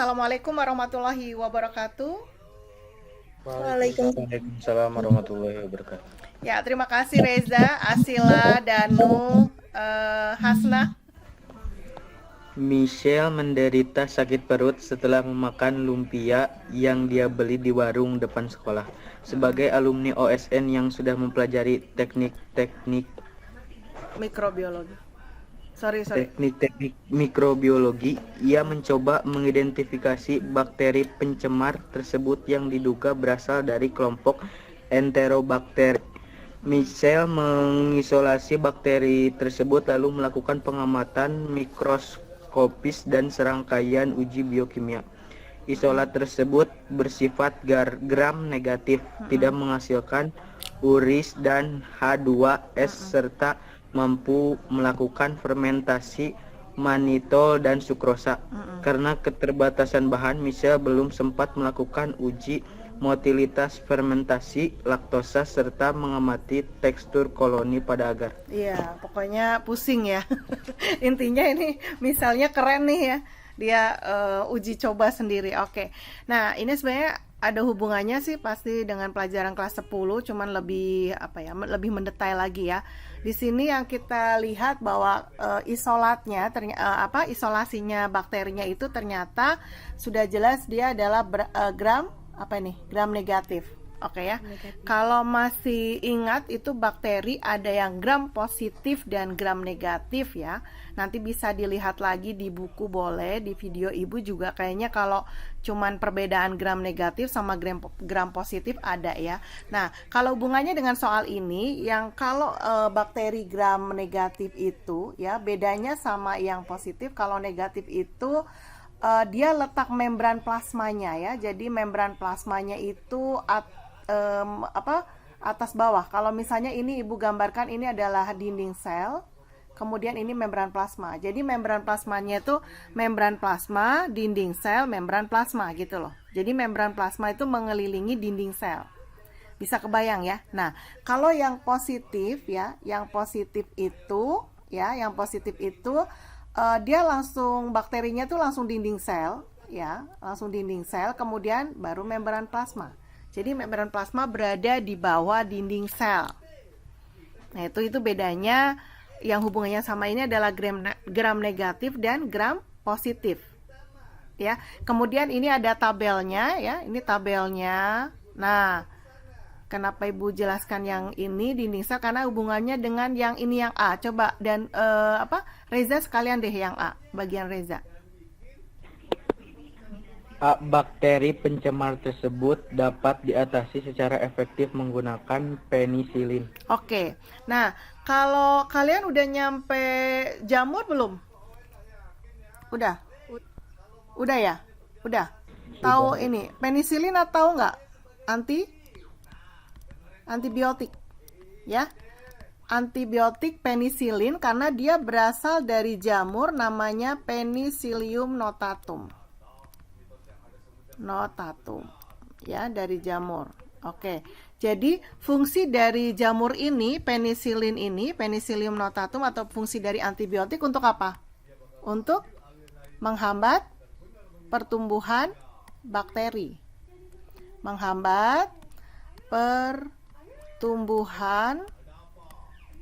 Assalamualaikum warahmatullahi wabarakatuh. Waalaikumsalam warahmatullahi wabarakatuh. Ya, terima kasih Reza, Asila, Danu, Hasna. Michelle menderita sakit perut setelah memakan lumpia yang dia beli di warung depan sekolah. Sebagai alumni OSN yang sudah mempelajari teknik-teknik Mikrobiologi. Sorry. teknik-teknik mikrobiologi, ia mencoba mengidentifikasi bakteri pencemar tersebut yang diduga berasal dari kelompok Enterobacter. Michelle mengisolasi bakteri tersebut lalu melakukan pengamatan mikroskopis dan serangkaian uji biokimia. Isolat tersebut bersifat gram negatif, tidak menghasilkan uris dan H2S serta mampu melakukan fermentasi manitol dan sukrosa. Karena keterbatasan bahan, Michelle belum sempat melakukan uji motilitas fermentasi laktosa serta mengamati tekstur koloni pada agar. Iya, pokoknya pusing ya. Intinya ini misalnya keren nih ya. Dia uji coba sendiri. Oke. Nah, ini sebenarnya ada hubungannya sih pasti dengan pelajaran kelas 10, cuman lebih lebih mendetail lagi ya. Di sini yang kita lihat bahwa isolasinya bakterinya itu ternyata sudah jelas dia adalah gram negatif. Oke ya. Kalau masih ingat itu bakteri ada yang gram positif dan gram negatif ya. Nanti bisa dilihat lagi di buku boleh, di video Ibu juga kayaknya kalau cuman perbedaan gram negatif sama gram positif ada ya. Nah, kalau hubungannya dengan soal ini yang kalau bakteri gram negatif itu ya bedanya sama yang positif. Kalau negatif itu dia letak membran plasmanya ya. Jadi membran plasmanya itu atas bawah. Kalau misalnya ini Ibu gambarkan ini adalah dinding sel, kemudian ini membran plasma. Jadi membran plasmanya itu membran plasma, dinding sel, membran plasma gitu loh. Jadi membran plasma itu mengelilingi dinding sel. Bisa kebayang ya. Nah, kalau yang positif ya, yang positif itu dia langsung bakterinya tuh langsung dinding sel ya, langsung dinding sel, kemudian baru membran plasma. Jadi membran plasma berada di bawah dinding sel. Nah, itu bedanya. Yang hubungannya sama ini adalah gram negatif dan gram positif. Ya. Kemudian ini ada tabelnya ya, ini tabelnya. Nah, kenapa Ibu jelaskan yang ini dinding sel karena hubungannya dengan yang ini yang A. Coba dan Reza sekalian deh yang A, bagian Reza. Bakteri pencemar tersebut dapat diatasi secara efektif menggunakan penisilin. Oke. Nah, kalau kalian udah nyampe jamur belum? Udah. Udah ya? Udah. Tahu ini penisilin atau enggak? Antibiotik. Ya. Antibiotik penisilin karena dia berasal dari jamur namanya Penicillium notatum ya, dari jamur. Oke. Jadi fungsi dari jamur ini, Penicillium notatum atau fungsi dari antibiotik untuk apa? Untuk menghambat pertumbuhan bakteri. Menghambat pertumbuhan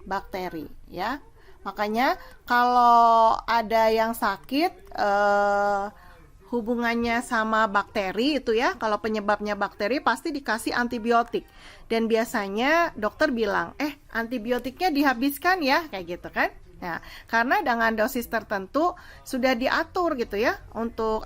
bakteri ya. Makanya kalau ada yang sakit hubungannya sama bakteri itu ya, kalau penyebabnya bakteri pasti dikasih antibiotik. Dan biasanya dokter bilang, antibiotiknya dihabiskan ya, kayak gitu kan. Nah, karena dengan dosis tertentu sudah diatur gitu ya, untuk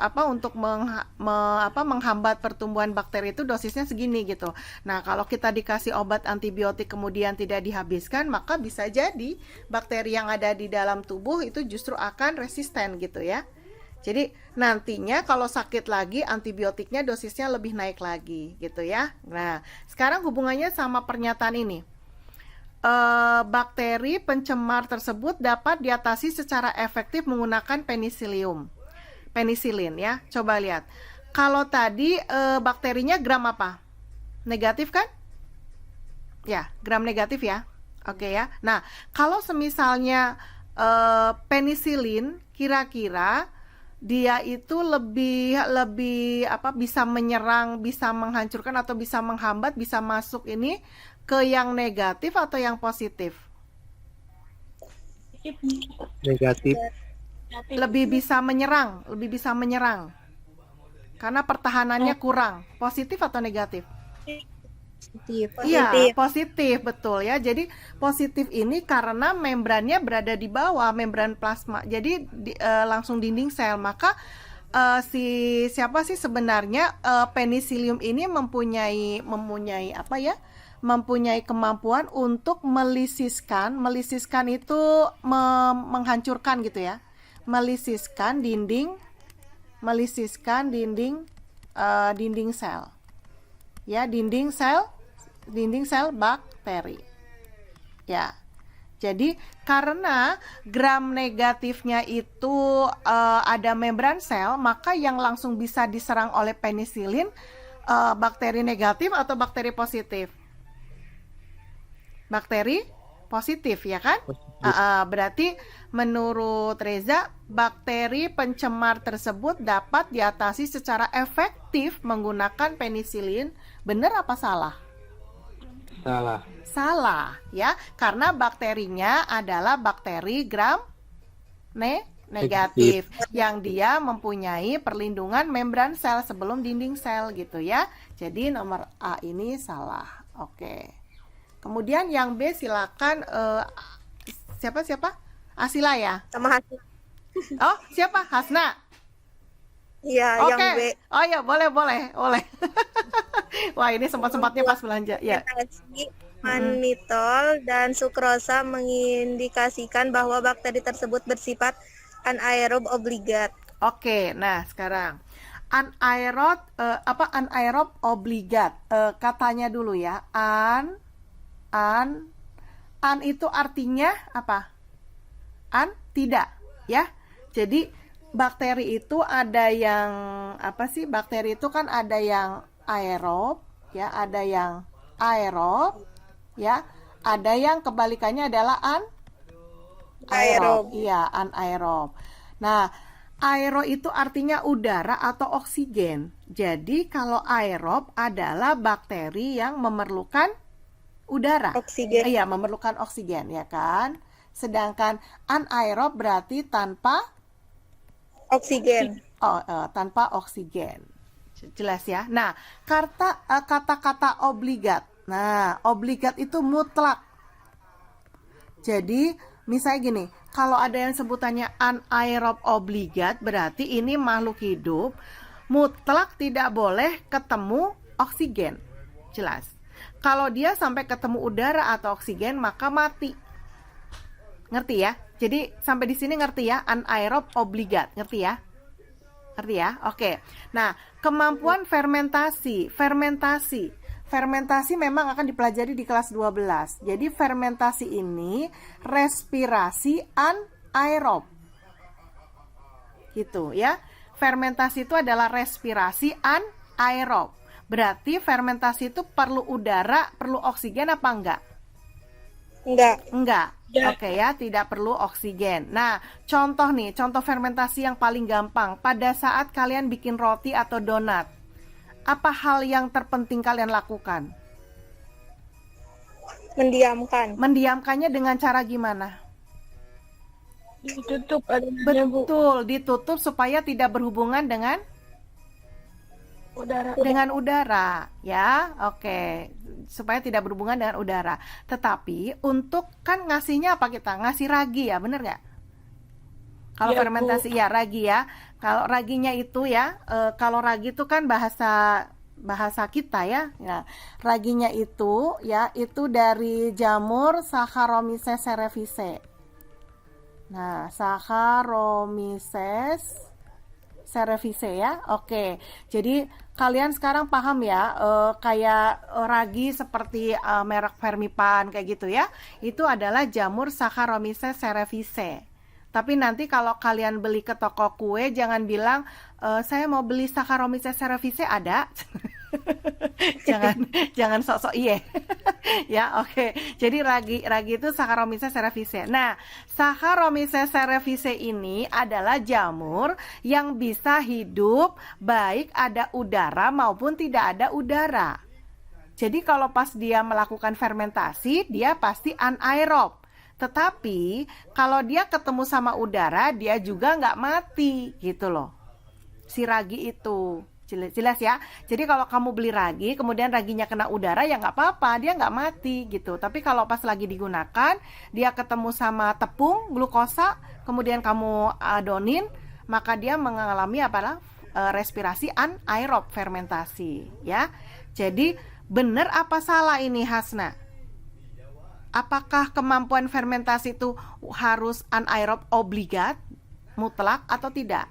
menghambat pertumbuhan bakteri itu dosisnya segini gitu. Nah, kalau kita dikasih obat antibiotik kemudian tidak dihabiskan, maka bisa jadi bakteri yang ada di dalam tubuh itu justru akan resisten gitu ya. Jadi nantinya kalau sakit lagi antibiotiknya dosisnya lebih naik lagi gitu ya. Nah, sekarang hubungannya sama pernyataan ini. Bakteri pencemar tersebut dapat diatasi secara efektif menggunakan penisilin ya. Coba lihat. Kalau tadi bakterinya gram apa? Negatif kan? Ya, gram negatif ya. Oke ya. Nah, kalau semisalnya penisilin kira-kira dia itu lebih lebih apa, bisa menyerang, bisa menghancurkan atau bisa menghambat, bisa masuk ini ke yang negatif atau yang positif? Negatif. Lebih bisa menyerang, lebih bisa menyerang. Karena pertahanannya kurang. Positif atau negatif? Positif. Iya, positif, betul ya. Jadi positif ini karena membrannya berada di bawah, membran plasma. Jadi langsung dinding sel. Maka siapa sih sebenarnya penicillium ini mempunyai apa ya? Mempunyai kemampuan untuk melisiskan itu menghancurkan gitu ya. Melisiskan dinding dinding sel. Ya, dinding sel bakteri. Ya. Jadi karena gram negatifnya itu ada membran sel, maka yang langsung bisa diserang oleh penisilin bakteri negatif atau bakteri positif? Bakteri positif ya kan? Berarti menurut Reza, bakteri pencemar tersebut dapat diatasi secara efektif menggunakan penisilin. Benar apa salah? Salah. Salah ya, karena bakterinya adalah bakteri gram negatif yang dia mempunyai perlindungan membran sel sebelum dinding sel gitu ya. Jadi nomor A ini salah. Oke. Kemudian yang B silakan siapa? Asila ya? Sama hasil. Oh, siapa? Hasna. Iya, Oke. yang B. Oh ya, boleh. Wah, ini sempat-sempatnya pas belanja. Ya. Fermentasi mannitol dan sukrosa mengindikasikan bahwa bakteri tersebut bersifat anaerob obligat. Oke, nah sekarang anaerob obligat. Katanya dulu ya. An itu artinya apa? Tidak, ya. Jadi bakteri itu ada yang apa sih? Bakteri itu kan ada yang aerob, ya, ada yang aerob, ya. Ada yang kebalikannya adalah anaerob. Iya, anaerob. Nah, aero itu artinya udara atau oksigen. Jadi kalau aerob adalah bakteri yang memerlukan udara. Oksigen. Iya, memerlukan oksigen, ya kan? Sedangkan anaerob berarti tanpa Oksigen. tanpa oksigen. Jelas ya. Nah, kata-kata obligat. Nah, obligat itu mutlak. Jadi, misalnya gini, kalau ada yang sebutannya anaerob obligat, berarti ini makhluk hidup mutlak tidak boleh ketemu oksigen. Jelas. Kalau dia sampai ketemu udara atau oksigen, maka mati. Ngerti ya? Jadi sampai di sini ngerti ya? Anaerob obligat, ngerti ya? Ngerti ya? Oke. Nah, kemampuan fermentasi. Fermentasi memang akan dipelajari di kelas 12. Jadi fermentasi ini respirasi anaerob. Gitu ya. Fermentasi itu adalah respirasi anaerob. Berarti fermentasi itu perlu udara, perlu oksigen apa enggak? Enggak. Oke ya, tidak perlu oksigen. Nah, contoh fermentasi yang paling gampang. Pada saat kalian bikin roti atau donat, apa hal yang terpenting kalian lakukan? Mendiamkan. Mendiamkannya dengan cara gimana? Ditutup adonannya, Bu. Betul, ditutup supaya tidak berhubungan dengan udara, ya. Oke. Supaya tidak berhubungan dengan udara. Tetapi untuk kan ngasihnya apa kita? Ngasih ragi ya, bener nggak? Kalau Ya, fermentasi Bu. ya ragi ya. Kalau raginya itu ya, kalau ragi itu kan bahasa kita ya. Nah, raginya itu ya itu dari jamur Saccharomyces cerevisiae. Nah, Saccharomyces cerevisiae ya. Oke. Jadi kalian sekarang paham ya, kayak ragi seperti merek Fermipan kayak gitu ya. Itu adalah jamur Saccharomyces cerevisiae. Tapi nanti kalau kalian beli ke toko kue, jangan bilang saya mau beli Saccharomyces cerevisiae ada. jangan jangan sok-sok iye. Ya, oke. Jadi ragi itu Saccharomyces cerevisiae. Nah, Saccharomyces cerevisiae ini adalah jamur yang bisa hidup baik ada udara maupun tidak ada udara. Jadi kalau pas dia melakukan fermentasi, dia pasti anaerob. Tetapi kalau dia ketemu sama udara, dia juga nggak mati gitu loh. Si ragi itu jelas ya. Jadi kalau kamu beli ragi, kemudian raginya kena udara, ya nggak apa-apa, dia nggak mati gitu. Tapi kalau pas lagi digunakan, dia ketemu sama tepung, glukosa, kemudian kamu adonin, maka dia mengalami respirasi anaerob fermentasi ya. Jadi benar apa salah ini Hasna? Apakah kemampuan fermentasi itu harus anaerob obligat, mutlak atau tidak?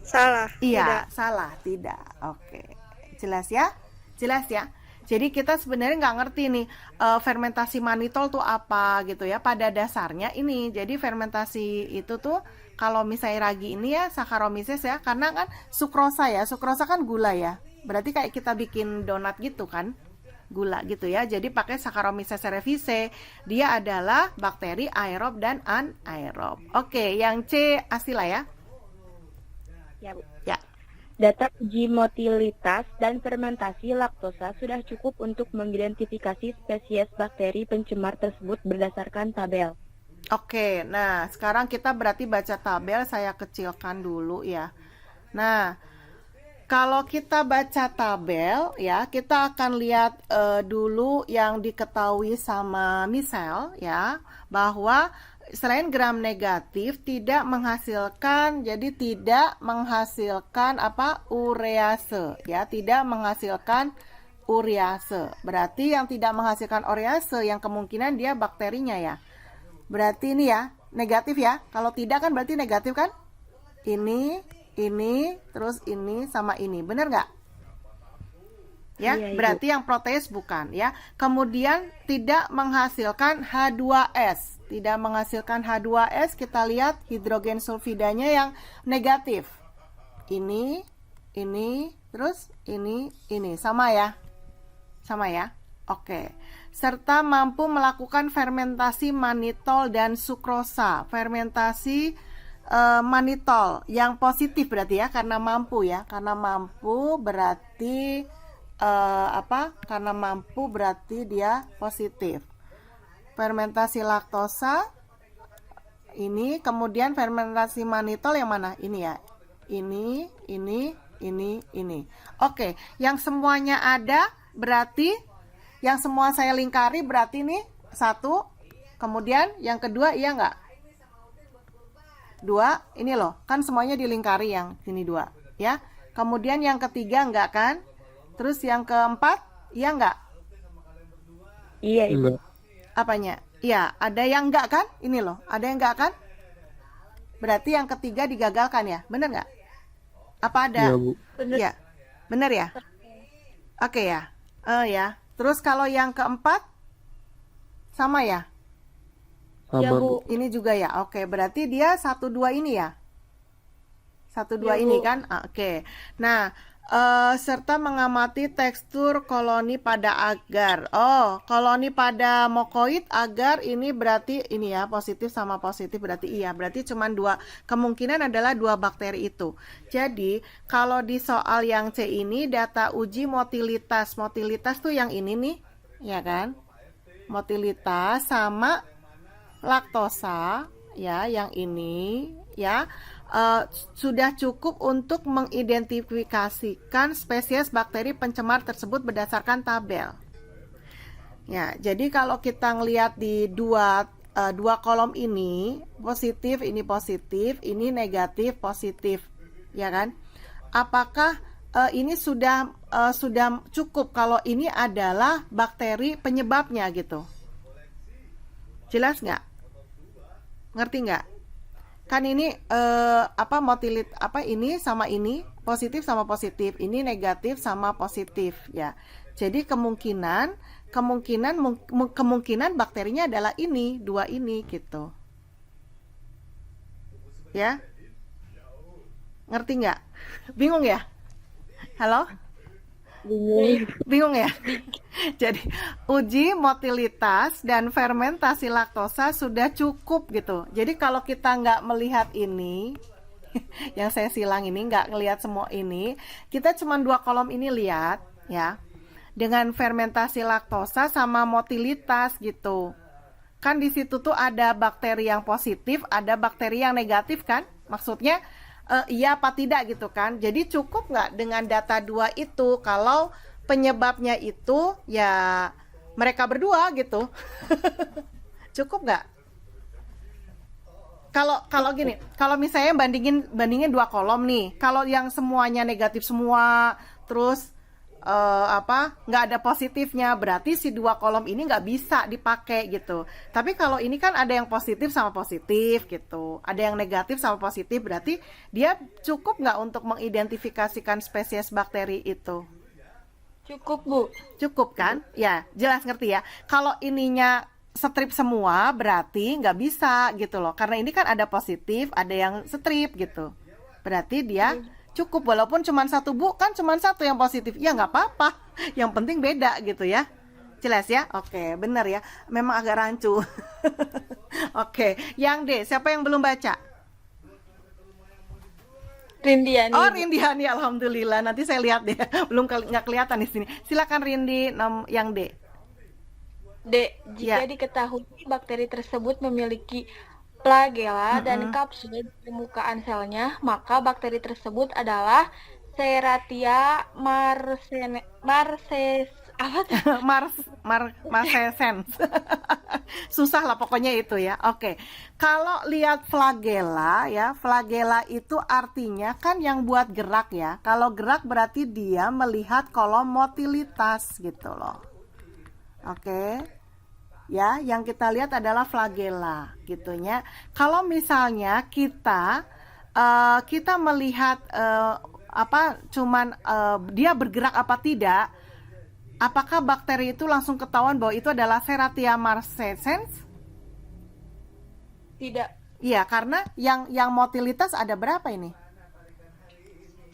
Salah. Iya, Tidak. salah, tidak. Oke, jelas ya? Jelas ya? Jadi kita sebenarnya nggak ngerti nih fermentasi manitol tuh apa gitu ya. Pada dasarnya ini, jadi fermentasi itu tuh kalau misalnya ragi ini ya Saccharomyces ya, karena kan sukrosa ya, sukrosa kan gula ya. Berarti kayak kita bikin donat gitu kan, gula gitu ya. Jadi pakai Saccharomyces cerevisiae, dia adalah bakteri aerob dan anaerob. Oke, yang C Asila ya. Ya, Bu. Ya. Data uji motilitas dan fermentasi laktosa sudah cukup untuk mengidentifikasi spesies bakteri pencemar tersebut berdasarkan tabel. Oke, nah sekarang kita berarti baca tabel, saya kecilkan dulu ya. Nah, kalau kita baca tabel ya, kita akan lihat dulu yang diketahui sama Michelle ya, bahwa selain gram negatif tidak menghasilkan, jadi tidak menghasilkan urease ya, tidak menghasilkan urease. Berarti yang tidak menghasilkan urease yang kemungkinan dia bakterinya ya. Berarti ini ya negatif ya. Kalau tidak kan berarti negatif kan? Ini, terus ini sama ini. Benar nggak? Ya, Iya, Ibu. berarti yang proteus bukan ya. Kemudian tidak menghasilkan H2S. Tidak menghasilkan H2S, kita lihat hidrogen sulfidanya yang negatif. Ini, terus ini. Sama ya? Sama ya? Oke. Serta mampu melakukan fermentasi manitol dan sukrosa. Fermentasi manitol yang positif berarti ya, karena mampu ya. Karena mampu berarti karena mampu berarti dia positif. Fermentasi laktosa ini, kemudian fermentasi manitol yang mana? Ini ya. Ini. Oke, yang semuanya ada berarti yang semua saya lingkari berarti ini satu. Kemudian yang kedua iya nggak? Dua, ini loh, kan semuanya dilingkari yang sini dua ya. Kemudian yang ketiga enggak kan? Terus yang keempat iya nggak? Iya, Ibu. Enggak. Apanya? Iya, ada yang enggak kan? Ini loh, ada yang enggak kan? Berarti yang ketiga digagalkan ya, bener nggak? Apa ada? Iya, Bu. Iya, bener ya? Oke ya, ya. Terus kalau yang keempat sama ya? Sama, Ya, Bu. Bu. Ini juga ya. Oke, berarti dia 1-2 ini ya? 1-2 Ya, ini Bu. kan? Oke. Nah, serta mengamati tekstur koloni pada agar. Oh, koloni pada mokoid agar ini berarti ini ya, positif sama positif berarti iya. Berarti cuma dua, kemungkinan adalah dua bakteri itu. Jadi, kalau di soal yang C ini data uji motilitas. Motilitas tuh yang ini nih, ya kan? Motilitas sama laktosa ya, yang ini ya. Sudah cukup untuk mengidentifikasikan spesies bakteri pencemar tersebut berdasarkan tabel. Ya, jadi kalau kita ngelihat di dua kolom ini positif, ini negatif, positif, ya kan? Apakah ini sudah cukup kalau ini adalah bakteri penyebabnya gitu? Jelas nggak? Ngerti nggak? Kan ini ini sama ini positif sama positif, ini negatif sama positif ya. Jadi kemungkinan bakterinya adalah ini, dua ini gitu. Ya? Ngerti nggak? Bingung ya? Halo? Bingung ya? Jadi uji motilitas dan fermentasi laktosa sudah cukup gitu. Jadi kalau kita nggak melihat ini, yang saya silang ini, nggak ngelihat semua ini, kita cuma 2 kolom ini lihat ya, dengan fermentasi laktosa sama motilitas gitu. Kan di situ tuh ada bakteri yang positif, ada bakteri yang negatif kan? Maksudnya iya apa tidak gitu kan? Jadi cukup nggak dengan data 2 itu kalau penyebabnya itu ya mereka berdua gitu? Cukup nggak? Kalau gini, kalau misalnya bandingin 2 kolom nih, kalau yang semuanya negatif semua, terus nggak ada positifnya, berarti si 2 kolom ini nggak bisa dipakai gitu. Tapi kalau ini kan ada yang positif sama positif gitu, ada yang negatif sama positif, berarti dia cukup nggak untuk mengidentifikasikan spesies bakteri itu? Cukup, Bu. Cukup kan? Ya, jelas ngerti ya. Kalau ininya strip semua berarti nggak bisa gitu loh, karena ini kan ada positif, ada yang strip gitu, berarti dia cukup walaupun cuma 1 Bu, kan cuma 1 yang positif, ya nggak apa-apa, yang penting beda gitu ya. Jelas ya? Oke, bener ya, memang agak rancu. Oke, yang D, siapa yang belum baca? Rindiani. Oh, Rindiani, alhamdulillah, nanti saya lihat deh. Belum nggak kelihatan di sini. Silakan Rindi, yang D. D. Jika Ya. diketahui bakteri tersebut memiliki flagella dan kapsul di permukaan selnya, maka bakteri tersebut adalah Serratia Marcescens. Susah lah pokoknya itu ya. Oke. Kalau lihat flagella ya, flagella itu artinya kan yang buat gerak ya. Kalau gerak berarti dia melihat kolom motilitas gitu loh. Oke. Ya, yang kita lihat adalah flagella gitunya. Kalau misalnya kita melihat dia bergerak apa tidak, apakah bakteri itu langsung ketahuan bahwa itu adalah Serratia marcescens? Tidak. Iya, karena yang motilitas ada berapa ini?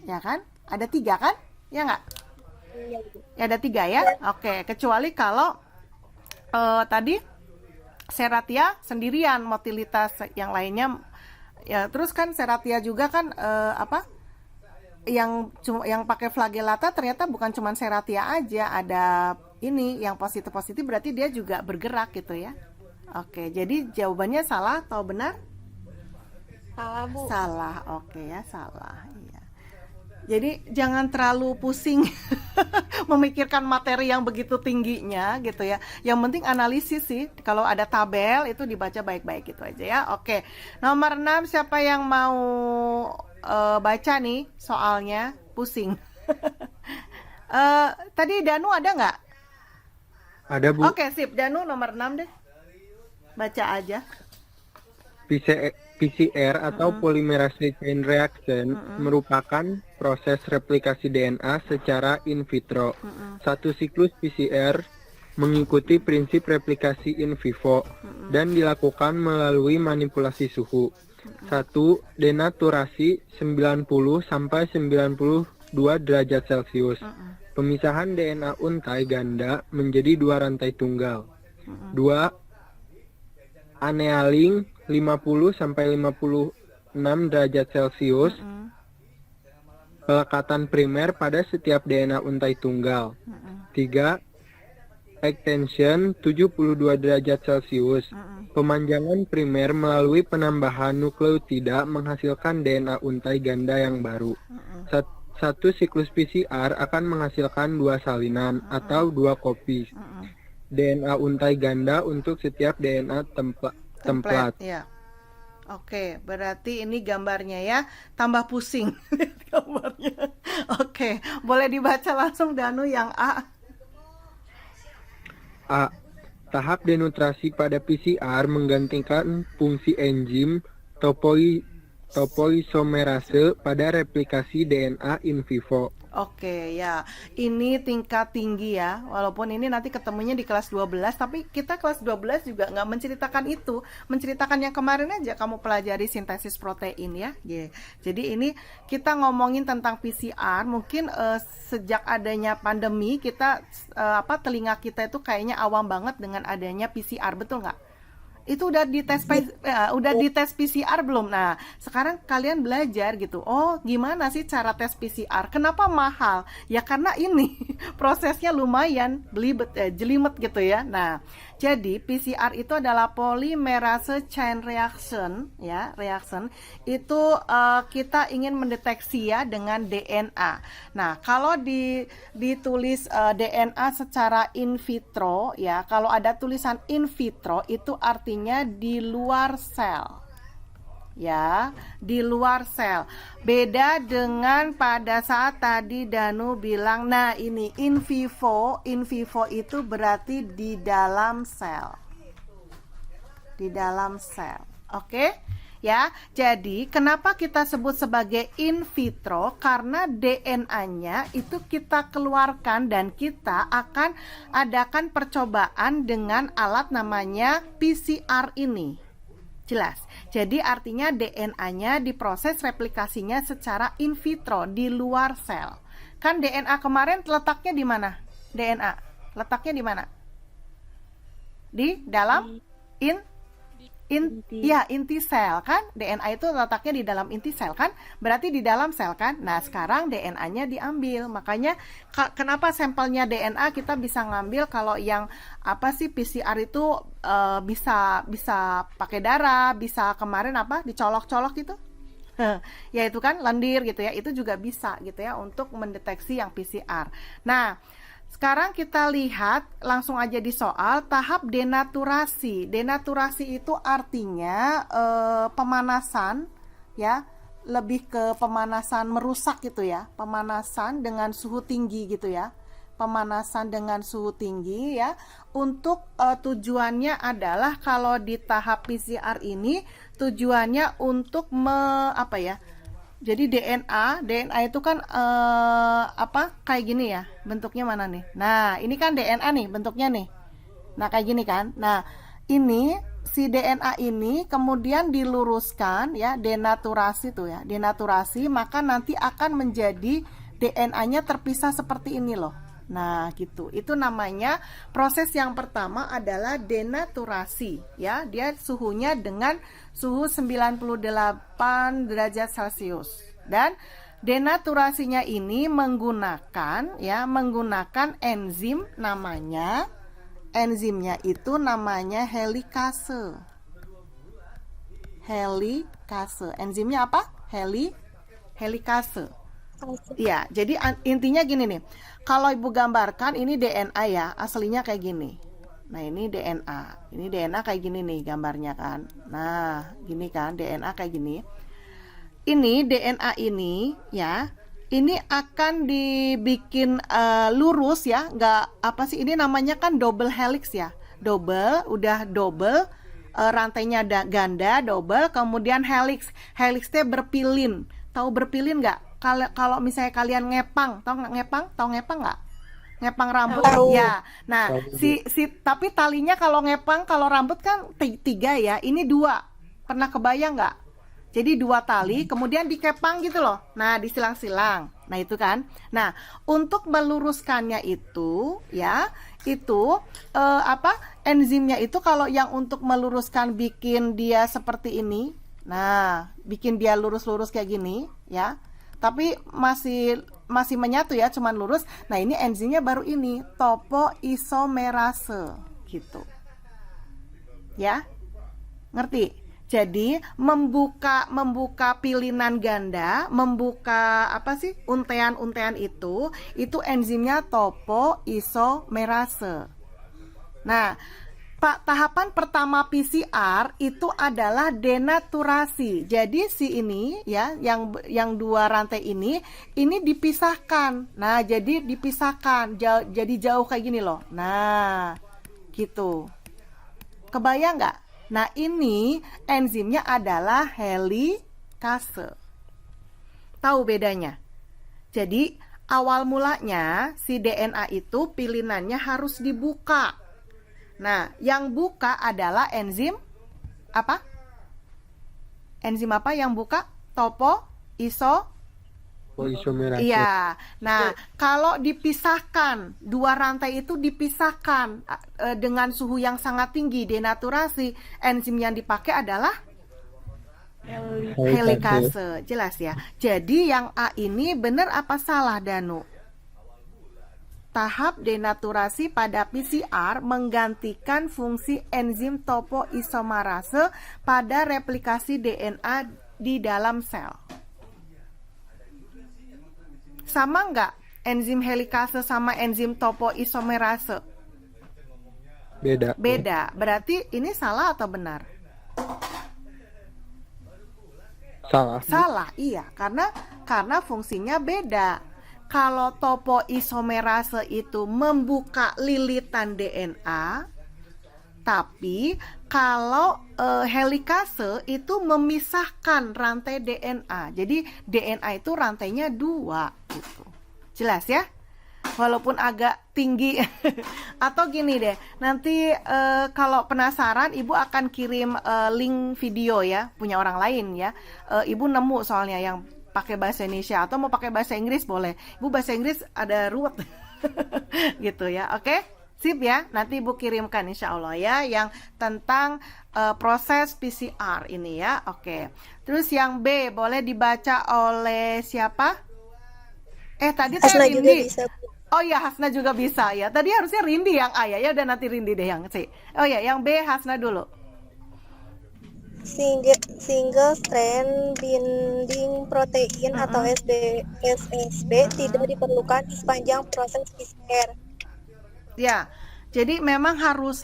Ya kan? Ada 3 kan? Ya nggak? Ya, ada 3 ya? Oke, kecuali kalau tadi Serratia sendirian, motilitas yang lainnya ya. Terus kan Serratia juga kan yang pakai flagellata ternyata bukan cuma Serratia aja, ada ini yang positif berarti dia juga bergerak gitu ya. Oke, jadi jawabannya salah atau benar? Salah, Bu. Salah, oke ya, salah. Iya. Jadi jangan terlalu pusing memikirkan materi yang begitu tingginya gitu ya. Yang penting analisis sih. Kalau ada tabel itu dibaca baik-baik gitu aja ya. Oke. Nomor 6, siapa yang mau baca nih soalnya? Pusing. Tadi Danu ada nggak? Ada, Bu. Oke, sip. Danu nomor 6 deh. Baca aja. PCR atau polymerase chain reaction merupakan proses replikasi DNA secara in vitro. Satu siklus PCR mengikuti prinsip replikasi in vivo dan dilakukan melalui manipulasi suhu. 1. Denaturasi 90 sampai 92 derajat Celcius. Pemisahan DNA untai ganda menjadi 2 rantai tunggal. 2. Annealing 50 sampai 56 derajat Celcius. Pelekatan primer pada setiap DNA untai tunggal. 3. Extension 72 derajat Celcius. Pemanjangan primer melalui penambahan nukleotida menghasilkan DNA untai ganda yang baru. Satu siklus PCR akan menghasilkan 2 salinan atau 2 kopi DNA untai ganda untuk setiap DNA template. Ya. Oke, berarti ini gambarnya ya. Tambah pusing gambarnya. Oke, boleh dibaca langsung Danu yang A. A. Tahap denutrasi pada PCR menggantikan fungsi enzim topoisomerase pada replikasi DNA in vivo. Oke, ya. Ini tingkat tinggi ya. Walaupun ini nanti ketemunya di kelas 12, tapi kita kelas 12 juga nggak menceritakan itu. Menceritakan yang kemarin aja kamu pelajari sintesis protein ya. Jadi ini kita ngomongin tentang PCR. Mungkin sejak adanya pandemi kita telinga kita itu kayaknya awam banget dengan adanya PCR, betul nggak? Itu udah dites PCR belum? Nah, sekarang kalian belajar gitu. Oh, gimana sih cara tes PCR? Kenapa mahal? Ya karena ini prosesnya lumayan jelimet gitu ya. Nah, jadi PCR itu adalah polymerase chain reaction ya, reaction. Itu kita ingin mendeteksi ya dengan DNA. Nah, kalau ditulis DNA secara in vitro ya, kalau ada tulisan in vitro itu artinya di luar sel. Ya, di luar sel. Beda dengan pada saat tadi Danu bilang, nah ini in vivo itu berarti di dalam sel. Di dalam sel. Oke? Ya, jadi kenapa kita sebut sebagai in vitro? Karena DNA-nya itu kita keluarkan dan kita akan adakan percobaan dengan alat namanya PCR ini. Jelas. Jadi artinya DNA-nya diproses replikasinya secara in vitro di luar sel. Kan DNA kemarin letaknya di mana? DNA letaknya di mana? Di dalam inti sel kan? DNA itu letaknya di dalam inti sel kan? Berarti di dalam sel kan? Nah, sekarang DNA-nya diambil. Makanya kenapa sampelnya DNA kita bisa ngambil kalau yang PCR itu bisa pakai darah, bisa kemarin dicolok-colok gitu. Ya itu kan lendir gitu ya. Itu juga bisa gitu ya untuk mendeteksi yang PCR. Nah, sekarang kita lihat langsung aja di soal tahap denaturasi. Denaturasi itu artinya pemanasan ya, lebih ke pemanasan merusak gitu ya. Pemanasan dengan suhu tinggi gitu ya. Pemanasan dengan suhu tinggi ya. Untuk tujuannya adalah kalau di tahap PCR ini tujuannya untuk jadi DNA itu kan kayak gini ya, bentuknya mana nih? Nah, ini kan DNA nih bentuknya nih. Nah, kayak gini kan. Nah, ini si DNA ini kemudian diluruskan ya, denaturasi tuh ya. Denaturasi maka nanti akan menjadi DNA-nya terpisah seperti ini loh. Nah, gitu. Itu namanya proses yang pertama adalah denaturasi ya. Dia suhunya dengan suhu 98 derajat Celcius. Dan denaturasinya ini menggunakan enzim namanya. Enzimnya itu namanya helikase. Helikase. Enzimnya apa? Helikase. Ya, jadi intinya gini nih. Kalau Ibu gambarkan ini DNA ya, aslinya kayak gini. Nah, ini DNA. Ini DNA kayak gini nih gambarnya kan. Nah, gini kan DNA kayak gini. Ini DNA ini ya, ini akan dibikin lurus ya, ini namanya kan double helix ya. Udah double, rantainya ganda, double, kemudian helix. Helixnya berpilin. Tahu berpilin nggak? Kalau misalnya kalian ngepang, tahu ngepang nggak? Ngepang rambut ya. Nah, tapi talinya kalau rambut kan 3 ya, ini 2. Pernah kebayang nggak? Jadi 2 tali, kemudian dikepang gitu loh. Nah, disilang-silang. Nah, itu kan. Nah, untuk meluruskannya itu ya, itu enzimnya itu kalau yang untuk meluruskan bikin dia seperti ini. Nah, bikin dia lurus-lurus kayak gini ya. Tapi masih menyatu ya, cuman lurus. Nah, ini enzimnya baru ini, topoisomerase gitu. Ya? Ngerti? Jadi, membuka pilinan ganda, membuka untean-untean itu enzimnya topoisomerase. Nah, tahapan pertama PCR itu adalah denaturasi. Jadi si ini ya, yang 2 rantai ini dipisahkan. Nah, jadi dipisahkan, jadi jauh kayak gini loh. Nah, gitu. Kebayang nggak? Nah, ini enzimnya adalah helikase. Tahu bedanya? Jadi awal mulanya si DNA itu pilinannya harus dibuka. Nah, yang buka adalah enzim apa? Enzim apa yang buka? Polisomerase. Iya. Nah, kalau dipisahkan, dua rantai itu dipisahkan dengan suhu yang sangat tinggi, denaturasi, enzim yang dipakai adalah helikase. Jelas ya. Jadi yang A ini benar apa salah, Danu? Tahap denaturasi pada PCR menggantikan fungsi enzim topoisomerase pada replikasi DNA di dalam sel. Sama nggak enzim helikase sama enzim topoisomerase? Beda. Beda. Berarti ini salah atau benar? Salah. Salah, iya. Karena fungsinya beda. Kalau topoisomerase itu membuka lilitan DNA, tapi kalau helikase itu memisahkan rantai DNA. Jadi DNA itu rantainya 2 gitu. Jelas ya? Walaupun agak tinggi. Atau gini deh, nanti kalau penasaran Ibu akan kirim link video ya, punya orang lain ya. Ibu nemu soalnya yang pakai bahasa Indonesia atau mau pakai bahasa Inggris boleh. Ibu bahasa Inggris ada ruwet. Gitu ya. Oke? Sip ya, nanti Ibu kirimkan insya Allah ya, yang tentang proses PCR ini ya. Oke. Terus yang B boleh dibaca oleh siapa? Tadi Hasna Rindi. juga bisa. Oh ya, Hasna juga bisa ya. Tadi harusnya Rindi yang A ya. Ya udah nanti Rindi deh yang C. Oh ya, yang B Hasna dulu. Single strand binding protein atau SSB tidak diperlukan di sepanjang proses PCR. Ya, jadi memang harus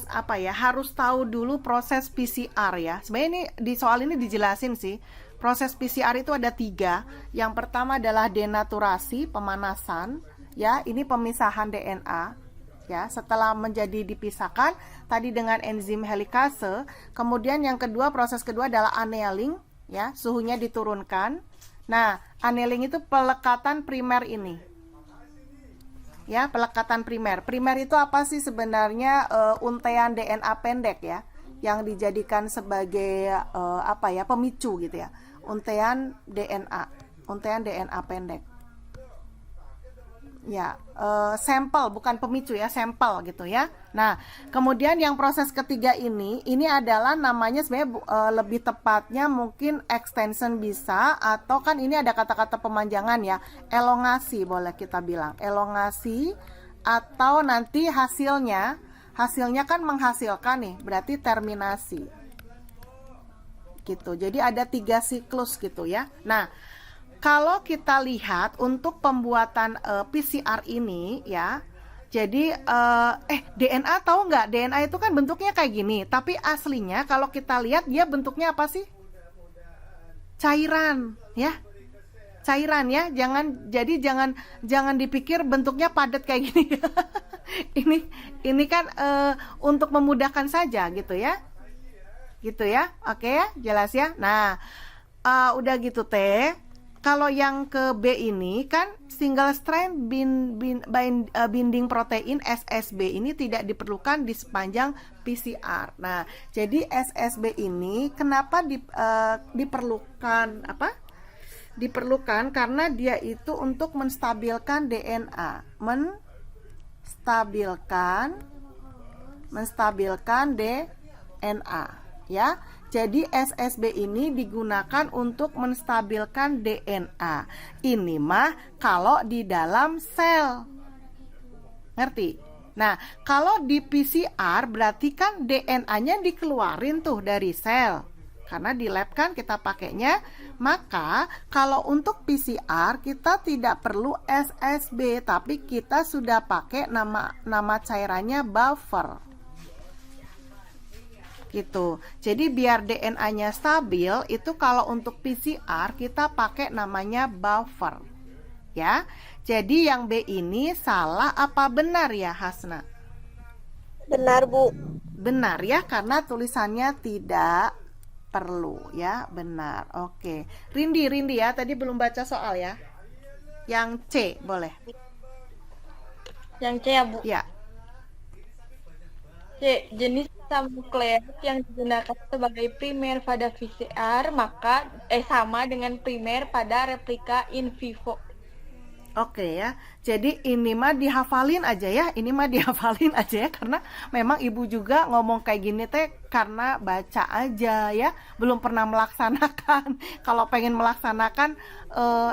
apa ya? Harus tahu dulu proses PCR ya. Sebenarnya ini di soal ini dijelasin sih. Proses PCR itu ada 3. Yang pertama adalah denaturasi, pemanasan. Ya, ini pemisahan DNA. Ya, setelah menjadi dipisahkan tadi dengan enzim helikase. Kemudian yang kedua, proses kedua adalah annealing. Ya, suhunya diturunkan. Nah, annealing itu pelekatan primer ini. Ya, pelekatan primer. Primer itu apa sih sebenarnya? Untaian DNA pendek ya, yang dijadikan sebagai pemicu gitu ya. Untaian DNA pendek. Ya, sampel bukan pemicu ya, sampel gitu ya. Nah, kemudian yang proses ketiga ini adalah namanya sebenarnya lebih tepatnya mungkin extension bisa, atau kan ini ada kata-kata pemanjangan ya, elongasi boleh kita bilang, elongasi, atau nanti hasilnya kan menghasilkan nih, berarti terminasi. Gitu. Jadi ada 3 siklus gitu ya. Nah, kalau kita lihat untuk pembuatan PCR ini ya, jadi DNA tahu nggak? DNA itu kan bentuknya kayak gini, tapi aslinya kalau kita lihat dia bentuknya apa sih? Cairan ya, cairan ya. Jangan dipikir bentuknya padat kayak gini. ini kan untuk memudahkan saja gitu ya. Oke ya, jelas ya. Nah, udah gitu teh. Kalau yang ke B ini kan single strand binding protein SSB ini tidak diperlukan di sepanjang PCR. Nah, jadi SSB ini kenapa diperlukan apa? Diperlukan karena dia itu untuk menstabilkan DNA, menstabilkan DNA, ya. Jadi SSB ini digunakan untuk menstabilkan DNA. Ini mah kalau di dalam sel. Ngerti? Nah, kalau di PCR berarti kan DNA-nya dikeluarin tuh dari sel. Karena di lab kan kita pakainya. Maka kalau untuk PCR kita tidak perlu SSB, tapi kita sudah pakai nama cairannya buffer. Gitu. Jadi biar DNA-nya stabil, itu kalau untuk PCR kita pakai namanya buffer. Ya. Jadi yang B ini salah apa benar ya, Hasna? Benar, Bu. Benar ya, karena tulisannya tidak perlu ya, benar. Oke. Rindi ya, tadi belum baca soal ya. Yang C boleh. Yang C ya, Bu. Ya. C. Jenis asam nukleat yang digunakan sebagai primer pada PCR sama dengan primer pada replika in vivo. Oke ya, jadi ini mah dihafalin aja ya, karena memang ibu juga ngomong kayak gini teh karena baca aja ya, belum pernah melaksanakan. Kalau pengen melaksanakan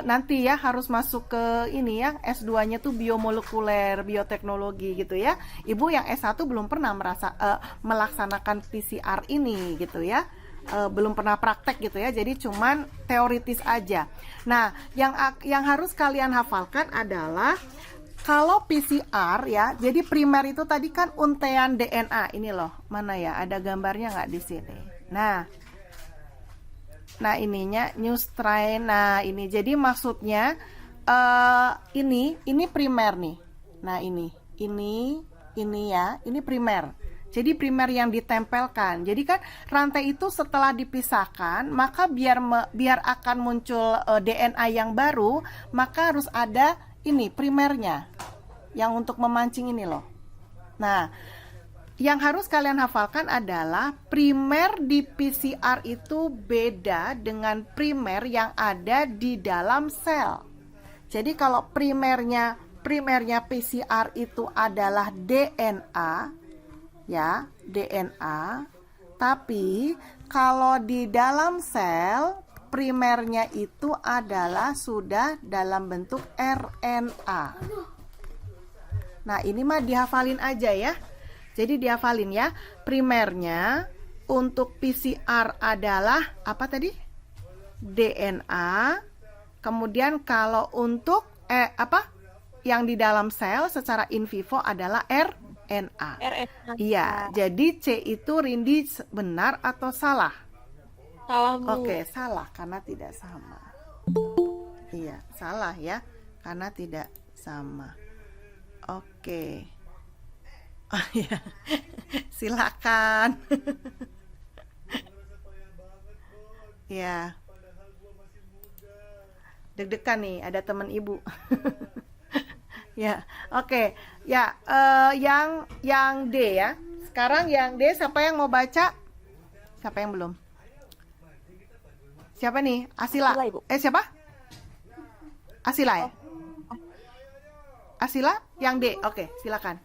nanti ya harus masuk ke ini ya, S2-nya tuh biomolekuler, bioteknologi gitu ya. Ibu yang S1 belum pernah melaksanakan PCR ini gitu ya. Belum pernah praktek gitu ya, jadi cuman teoritis aja. Nah, yang harus kalian hafalkan adalah kalau PCR ya, jadi primer itu tadi kan untaian DNA ini loh, mana ya, ada gambarnya nggak di sini? Nah ininya new strain. Nah ini jadi maksudnya ini primer nih. Nah ini ya, ini primer. Jadi primer yang ditempelkan. Jadi kan rantai itu setelah dipisahkan, maka biar akan muncul DNA yang baru, maka harus ada ini primernya yang untuk memancing ini loh. Nah, yang harus kalian hafalkan adalah primer di PCR itu beda dengan primer yang ada di dalam sel. Jadi kalau primernya PCR itu adalah DNA, ya, DNA. Tapi kalau di dalam sel primernya itu adalah sudah dalam bentuk RNA. Nah, ini mah dihafalin aja ya. Jadi dihafalin ya. Primernya untuk PCR adalah apa tadi? DNA. Kemudian kalau untuk yang di dalam sel secara in vivo adalah RNA. Iya, jadi C itu Rindi benar atau salah? Salah, Bu. Oke, salah karena tidak sama. Iya, salah ya, karena tidak sama. Oke. Oh iya. Silakan. Ya. Deg-degan nih, ada teman ibu. Ya, oke. Ya, yang D ya. Sekarang yang D, siapa yang mau baca? Siapa yang belum? Siapa nih? Asila. Asila, Ibu. Siapa? Asila ya? Asila yang D. Oke, silakan.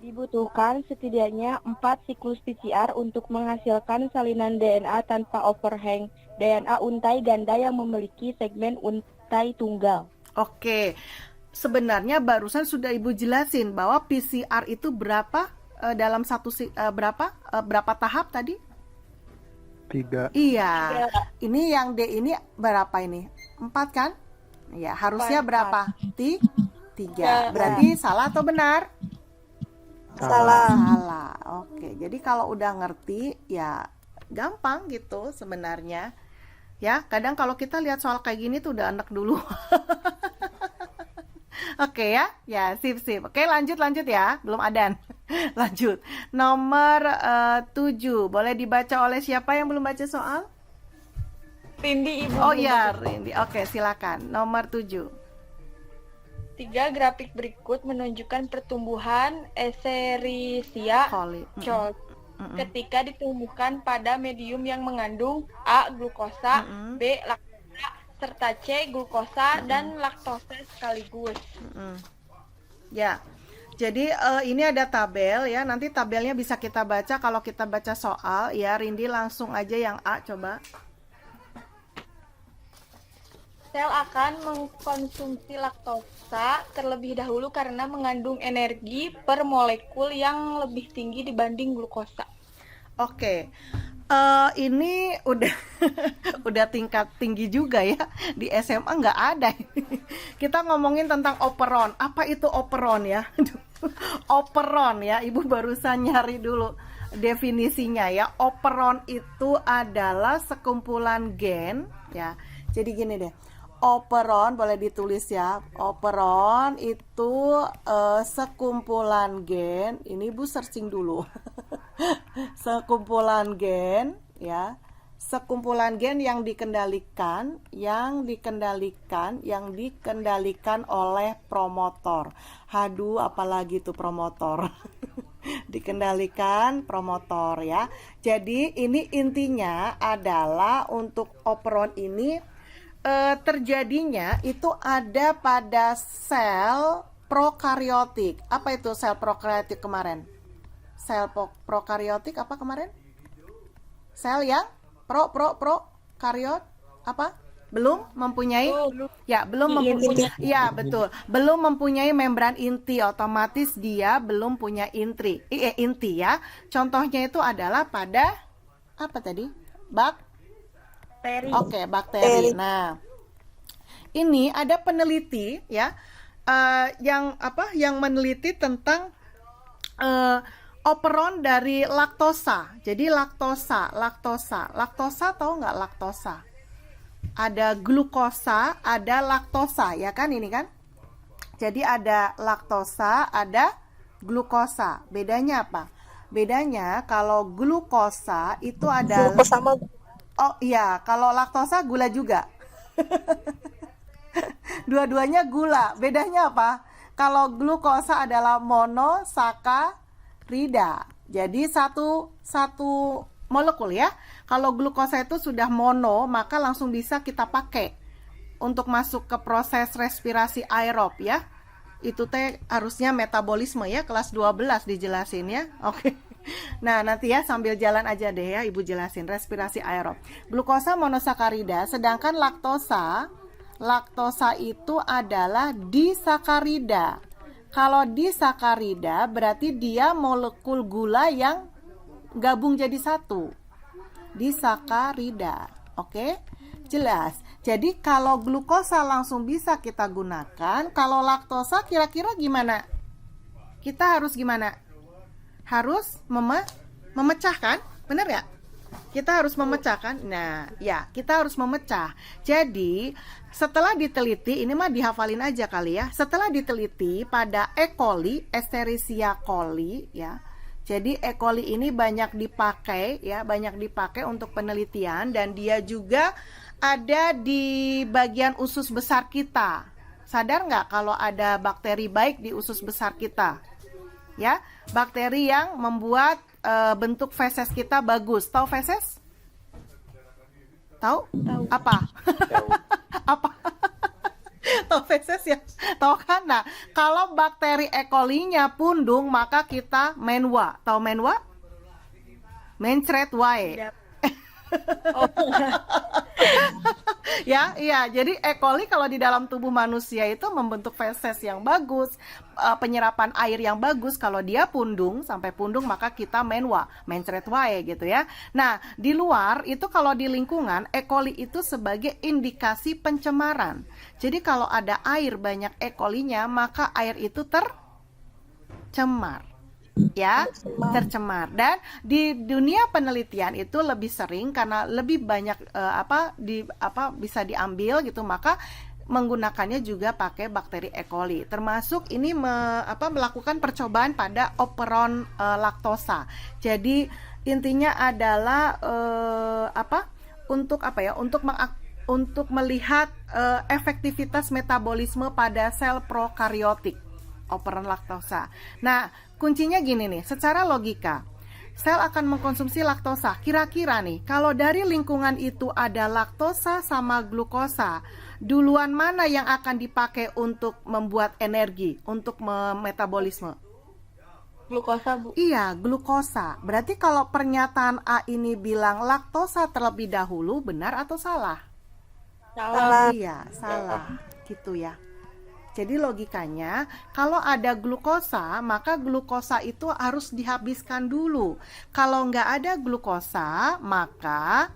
Dibutuhkan setidaknya 4 siklus PCR untuk menghasilkan salinan DNA tanpa overhang DNA untai ganda yang memiliki segmen untai tunggal. Oke. Sebenarnya barusan sudah Ibu jelasin bahwa PCR itu berapa dalam berapa tahap tadi? 3. Iya. Ini yang D ini berapa ini? 4 kan? Ya, harusnya berapa? 3. Berarti salah atau benar? Salah. Salah. Oke. Jadi kalau udah ngerti ya gampang gitu sebenarnya. Ya, kadang kalau kita lihat soal kayak gini tuh udah enak dulu. Oke ya, sip. Oke, lanjut ya, belum adan. Lanjut. Nomor 7, boleh dibaca oleh siapa yang belum baca soal? Rindi, Ibu. Oh iya, Rindi. Oke, silakan. Nomor 7. 3 grafik berikut menunjukkan pertumbuhan Escherichia coli ketika ditumbuhkan pada medium yang mengandung A. glukosa, B. laktosa, serta C. glukosa dan laktosa sekaligus. Ya, jadi ini ada tabel ya. Nanti tabelnya bisa kita baca kalau kita baca soal ya. Rindi langsung aja yang A coba. Sel akan mengkonsumsi laktosa terlebih dahulu karena mengandung energi per molekul yang lebih tinggi dibanding glukosa. Oke. Ini udah udah tingkat tinggi juga ya. Di SMA nggak ada. Kita ngomongin tentang operon. Apa itu operon ya? Operon ya. Ibu barusan nyari dulu definisinya ya. Operon itu adalah sekumpulan gen ya. Jadi gini deh. Operon boleh ditulis ya. Operon itu sekumpulan gen. Ini Ibu searching dulu. Sekumpulan gen ya. sekumpulan gen yang dikendalikan oleh promotor. Haduh, apalagi tuh promotor. Dikendalikan promotor ya. Jadi ini intinya adalah untuk operon ini terjadinya itu ada pada sel prokaryotik. Apa itu sel prokaryotik kemarin? Sel prokaryotik apa kemarin? Sel yang prokaryot apa? Belum mempunyai betul. Belum mempunyai membran inti, otomatis dia belum punya inti ya. Contohnya itu adalah pada apa tadi? Bakteri. Oke, bakteri. Nah, ini ada peneliti ya yang meneliti tentang operon dari laktosa. Jadi laktosa tahu nggak laktosa? Ada glukosa, ada laktosa, ya kan ini kan? Jadi ada laktosa, ada glukosa. Bedanya apa? Bedanya kalau glukosa itu adalah oh iya, kalau laktosa gula juga. Dua-duanya gula. Bedanya apa? Kalau glukosa adalah monosakarida. Jadi satu molekul ya. Kalau glukosa itu sudah mono, maka langsung bisa kita pakai untuk masuk ke proses respirasi aerob ya. Itu harusnya metabolisme ya, kelas 12 dijelasin ya. Oke. Nah, nanti ya sambil jalan aja deh ya Ibu jelasin respirasi aerob. Glukosa monosakarida, sedangkan laktosa itu adalah disakarida. Kalau disakarida berarti dia molekul gula yang gabung jadi satu. Disakarida. Oke? Jelas. Jadi kalau glukosa langsung bisa kita gunakan, kalau laktosa kira-kira gimana? Kita harus gimana? Harus memecahkan, benar ya? Kita harus memecahkan. Nah, ya, kita harus memecah. Jadi, setelah diteliti, ini mah dihafalin aja kali ya. Setelah diteliti pada E. coli, Escherichia coli ya. Jadi E. coli ini banyak dipakai untuk penelitian dan dia juga ada di bagian usus besar kita. Sadar nggak kalau ada bakteri baik di usus besar kita? Ya, bakteri yang membuat bentuk feses kita bagus. Tahu feses? Tahu? Apa? Apa? Tahu feses ya? Tahu kan? Nah, kalau bakteri E. coli-nya pundung, maka kita menwa. Tahu menwa? Mencret wae. Ya, iya. Jadi E. coli kalau di dalam tubuh manusia itu membentuk feses yang bagus, penyerapan air yang bagus. Kalau dia pundung, sampai pundung maka kita menwa, mencret wae gitu ya. Nah, di luar itu kalau di lingkungan E. coli itu sebagai indikasi pencemaran. Jadi kalau ada air banyak E. coli-nya, maka air itu tercemar. Ya, tercemar. Dan di dunia penelitian itu lebih sering karena lebih banyak bisa diambil gitu, maka menggunakannya juga pakai bakteri E. coli. Termasuk ini melakukan percobaan pada operon laktosa. Jadi intinya adalah untuk melihat efektivitas metabolisme pada sel prokaryotik operon laktosa. Nah, kuncinya gini nih, secara logika, sel akan mengkonsumsi laktosa. Kira-kira nih, kalau dari lingkungan itu ada laktosa sama glukosa, duluan mana yang akan dipakai untuk membuat energi, untuk metabolisme? Glukosa, Bu. Iya, glukosa. Berarti kalau pernyataan A ini bilang laktosa terlebih dahulu, benar atau salah? Salah. Iya, salah. Gitu ya. Jadi logikanya kalau ada glukosa, maka glukosa itu harus dihabiskan dulu. Kalau nggak ada glukosa, maka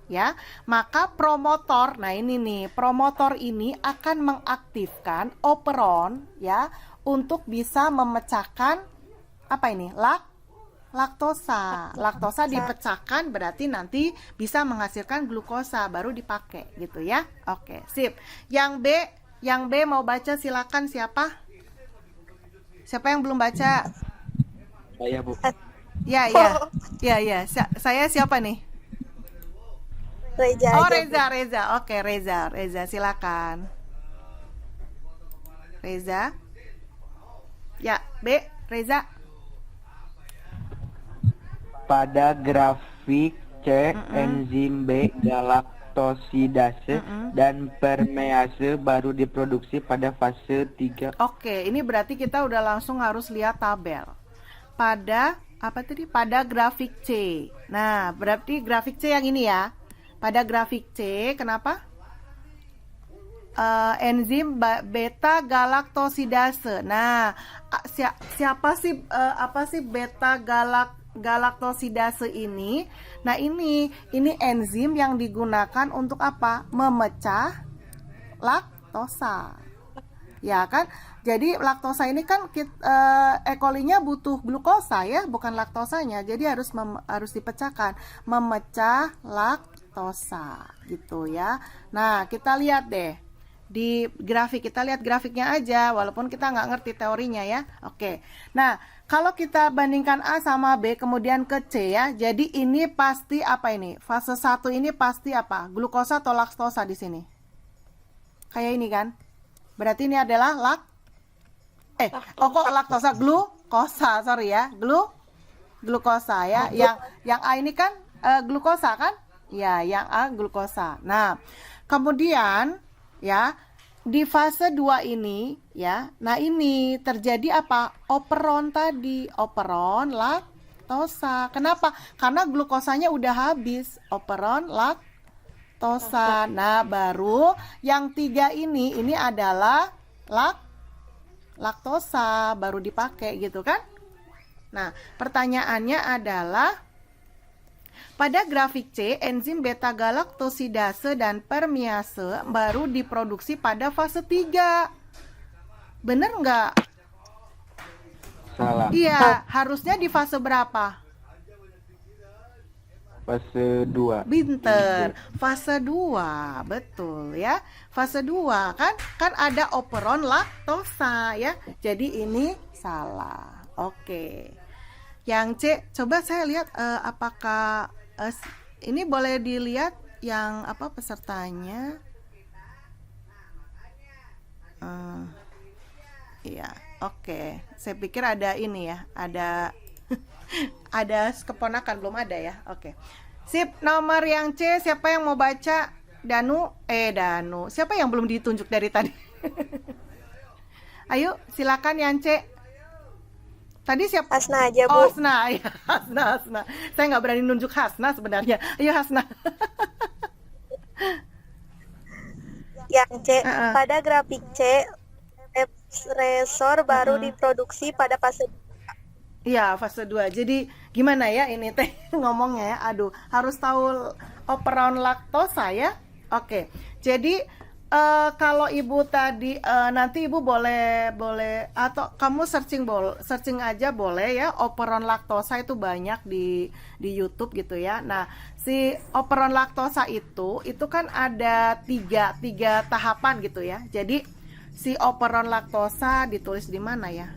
promotor, nah ini nih, promotor ini akan mengaktifkan operon ya untuk bisa memecahkan laktosa. Laktosa dipecahkan berarti nanti bisa menghasilkan glukosa baru dipakai gitu ya. Oke, sip. Yang B mau baca silakan, siapa? Siapa yang belum baca? Saya, Bu. Ya. Saya siapa nih? Reza Oh, aja. Reza. Oke, Reza, silakan. Reza. Ya, B, Reza. Pada grafik C, enzim B galaktosidase dan permease baru diproduksi pada fase 3. Oke, ini berarti kita udah langsung harus lihat tabel. Pada apa tadi? Pada grafik C. Nah, berarti grafik C yang ini ya. Pada grafik C, kenapa? Enzim beta galaktosidase. Nah, siapa sih apa sih beta galaktosidase ini? Nah, ini enzim yang digunakan untuk apa? Memecah laktosa. Ya kan? Jadi laktosa ini kan E. coli-nya butuh glukosa ya, bukan laktosanya. Jadi harus dipecahkan, memecah laktosa gitu ya. Nah, kita lihat deh di grafik, kita lihat grafiknya aja walaupun kita nggak ngerti teorinya ya. Oke. Nah, kalau kita bandingkan A sama B kemudian ke C ya. Jadi ini pasti apa ini? Fase 1 ini pasti apa? Glukosa atau laktosa di sini? Kayak ini kan? Berarti ini adalah kok laktosa, glukosa, sorry ya, glukosa ya. Yang A ini kan glukosa kan? Ya, yang A glukosa. Nah, kemudian ya di fase 2 ini ya. Nah, ini terjadi apa? Operon tadi, operon laktosa. Kenapa? Karena glukosanya udah habis, operon laktosa. Nah, baru yang 3 ini adalah laktosa baru dipakai gitu kan. Nah, pertanyaannya adalah pada grafik C, enzim beta galaktosidase dan permease baru diproduksi pada fase 3. Bener nggak? Salah. Iya, harusnya di fase berapa? Fase 2. Binter, fase 2, betul ya. Fase 2 kan ada operon laktosa ya. Jadi ini salah. Oke. Yang C, coba saya lihat apakah ini boleh dilihat yang apa pesertanya. Iya, oke. Saya pikir ada ini ya, ada ada keponakan, belum ada ya. Oke. Sip, nomor yang C siapa yang mau baca? Danu. Siapa yang belum ditunjuk dari tadi? Ayo, silakan yang C. Tadi siapa? Hasna aja, Bu. Oh, Hasna. Ya, Hasna. Saya nggak berani nunjuk Hasna sebenarnya. Ayo, Hasna. Yang C, pada grafik C, represor baru diproduksi pada fase. Iya, fase 2. Jadi gimana ya ini teh ngomongnya ya? Aduh, harus tahu operon laktosa ya. Oke. Jadi kalau Ibu tadi nanti Ibu boleh atau kamu searching aja boleh ya, operon laktosa itu banyak di YouTube gitu ya. Nah, si operon laktosa itu kan ada tiga tahapan gitu ya. Jadi si operon laktosa ditulis di mana ya?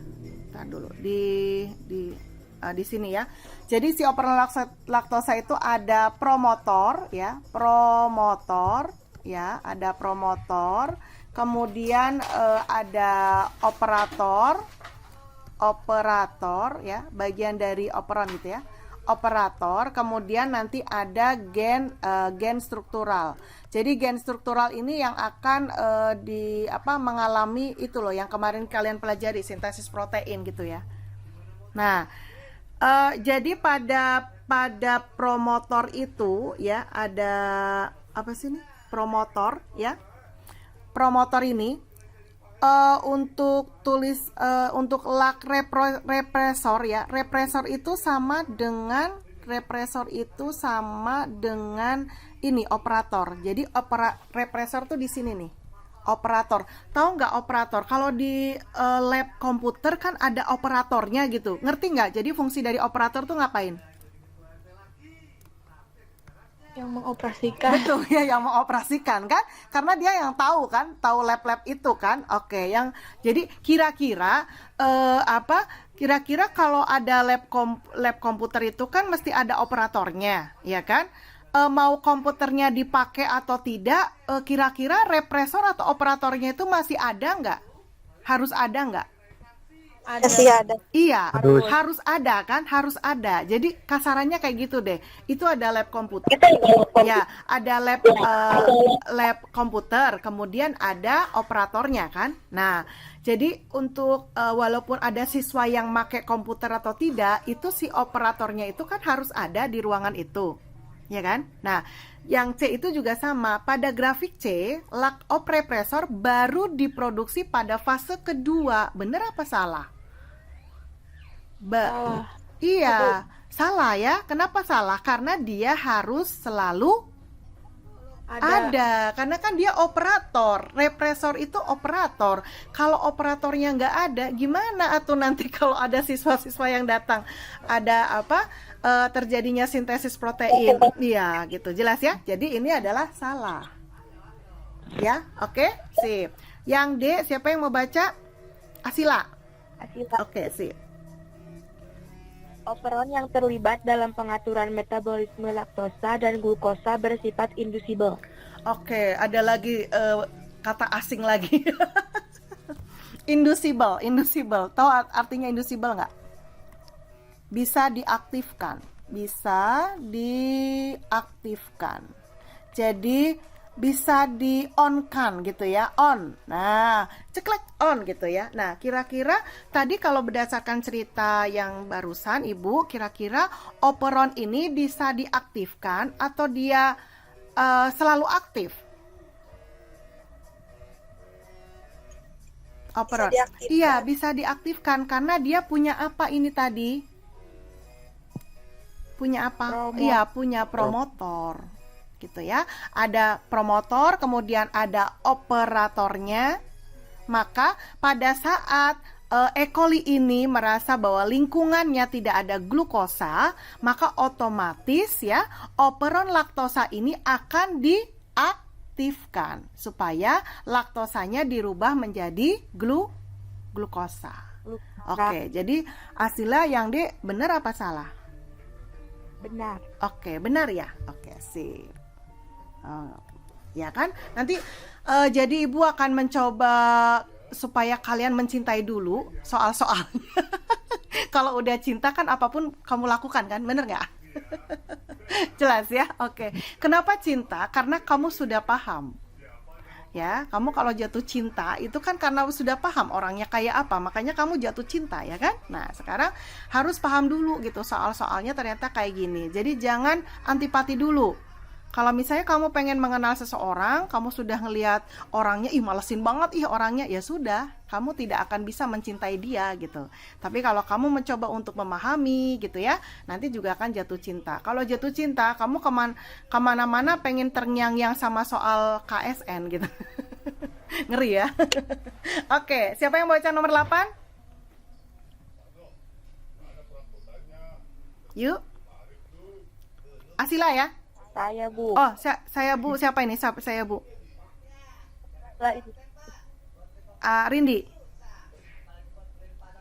Ntar dulu di sini ya. Jadi si operon laktosa itu ada promotor ya, ada promotor, kemudian ada operator ya, bagian dari operon gitu ya. Operator, kemudian nanti ada gen struktural. Jadi gen struktural ini yang akan mengalami itu loh yang kemarin kalian pelajari, sintesis protein gitu ya. Nah, jadi pada promotor itu ya ada apa sih ini? Promotor ya. Promotor ini untuk represor ya. Represor itu sama dengan ini operator. Jadi represor tuh di sini nih. Operator. Tahu nggak operator? Kalau di lab komputer kan ada operatornya gitu. Ngerti nggak? Jadi fungsi dari operator tuh ngapain? Yang mengoperasikan. Betul ya, yang mengoperasikan kan, karena dia yang tahu kan, tahu lab itu kan. Oke, yang jadi kira-kira kalau ada lab komputer itu kan mesti ada operatornya ya kan. mau komputernya dipakai atau tidak, kira-kira represor atau operatornya itu masih ada nggak? Harus ada nggak? Masih ada. Iya, harus ada kan, harus ada. Jadi kasarannya kayak gitu deh. Itu ada lab komputer. Ya, ada lab komputer, kemudian ada operatornya kan. Nah, jadi untuk walaupun ada siswa yang pakai komputer atau tidak, itu si operatornya itu kan harus ada di ruangan itu. Ya kan? Nah, yang C itu juga sama. Pada grafik C, lak oprepressor baru diproduksi pada fase kedua. Bener apa salah? Iya, salah ya. Kenapa salah? Karena dia harus selalu ada. Karena kan dia operator. Represor itu operator. Kalau operatornya nggak ada, gimana atuh nanti kalau ada siswa-siswa yang datang? Ada apa? Terjadinya sintesis protein. Iya, gitu. Jelas ya? Jadi ini adalah salah. Ya, oke? Sip. Yang D, siapa yang mau baca? Asila. Oke, sip. Operon yang terlibat dalam pengaturan metabolisme laktosa dan glukosa bersifat indusible. Oke, ada lagi kata asing lagi. Inducible. Tahu artinya inducible nggak? Bisa diaktifkan. Jadi bisa di-on-kan gitu ya, on. Nah, ceklek on gitu ya. Nah, kira-kira tadi kalau berdasarkan cerita yang barusan Ibu, kira-kira operon ini bisa diaktifkan atau dia selalu aktif? Operon. Iya, bisa diaktifkan karena dia punya apa ini tadi? Punya apa? Iya, punya promotor. Gitu ya. Ada promotor, kemudian ada operatornya. Maka pada saat E. coli ini merasa bahwa lingkungannya tidak ada glukosa, maka otomatis ya operon laktosa ini akan diaktifkan supaya laktosanya dirubah menjadi glukosa. Oke, jadi Asila yang D benar apa salah? Benar. Oke, benar ya. Oke, sip. Ya kan? Nanti jadi Ibu akan mencoba supaya kalian mencintai dulu soal-soalnya. Kalau udah cinta kan apapun kamu lakukan kan, bener nggak? Jelas ya? Oke. Kenapa cinta? Karena kamu sudah paham. Ya, kamu kalau jatuh cinta itu kan karena sudah paham orangnya kayak apa, makanya kamu jatuh cinta ya kan? Nah, sekarang harus paham dulu gitu soal-soalnya ternyata kayak gini. Jadi jangan antipati dulu. Kalau misalnya kamu pengen mengenal seseorang, kamu sudah ngelihat orangnya, ih malesin banget orangnya, ya sudah, kamu tidak akan bisa mencintai dia gitu. Tapi kalau kamu mencoba untuk memahami gitu ya, nanti juga akan jatuh cinta. Kalau jatuh cinta, kamu kemana-mana pengen terngiang-ngiang sama soal KSN gitu. Ngeri ya. Oke, siapa yang baca nomor 8? Yuk. Asila ya. Saya, Bu. Oh, saya Bu. Siapa ini? Saya Bu. Rindi.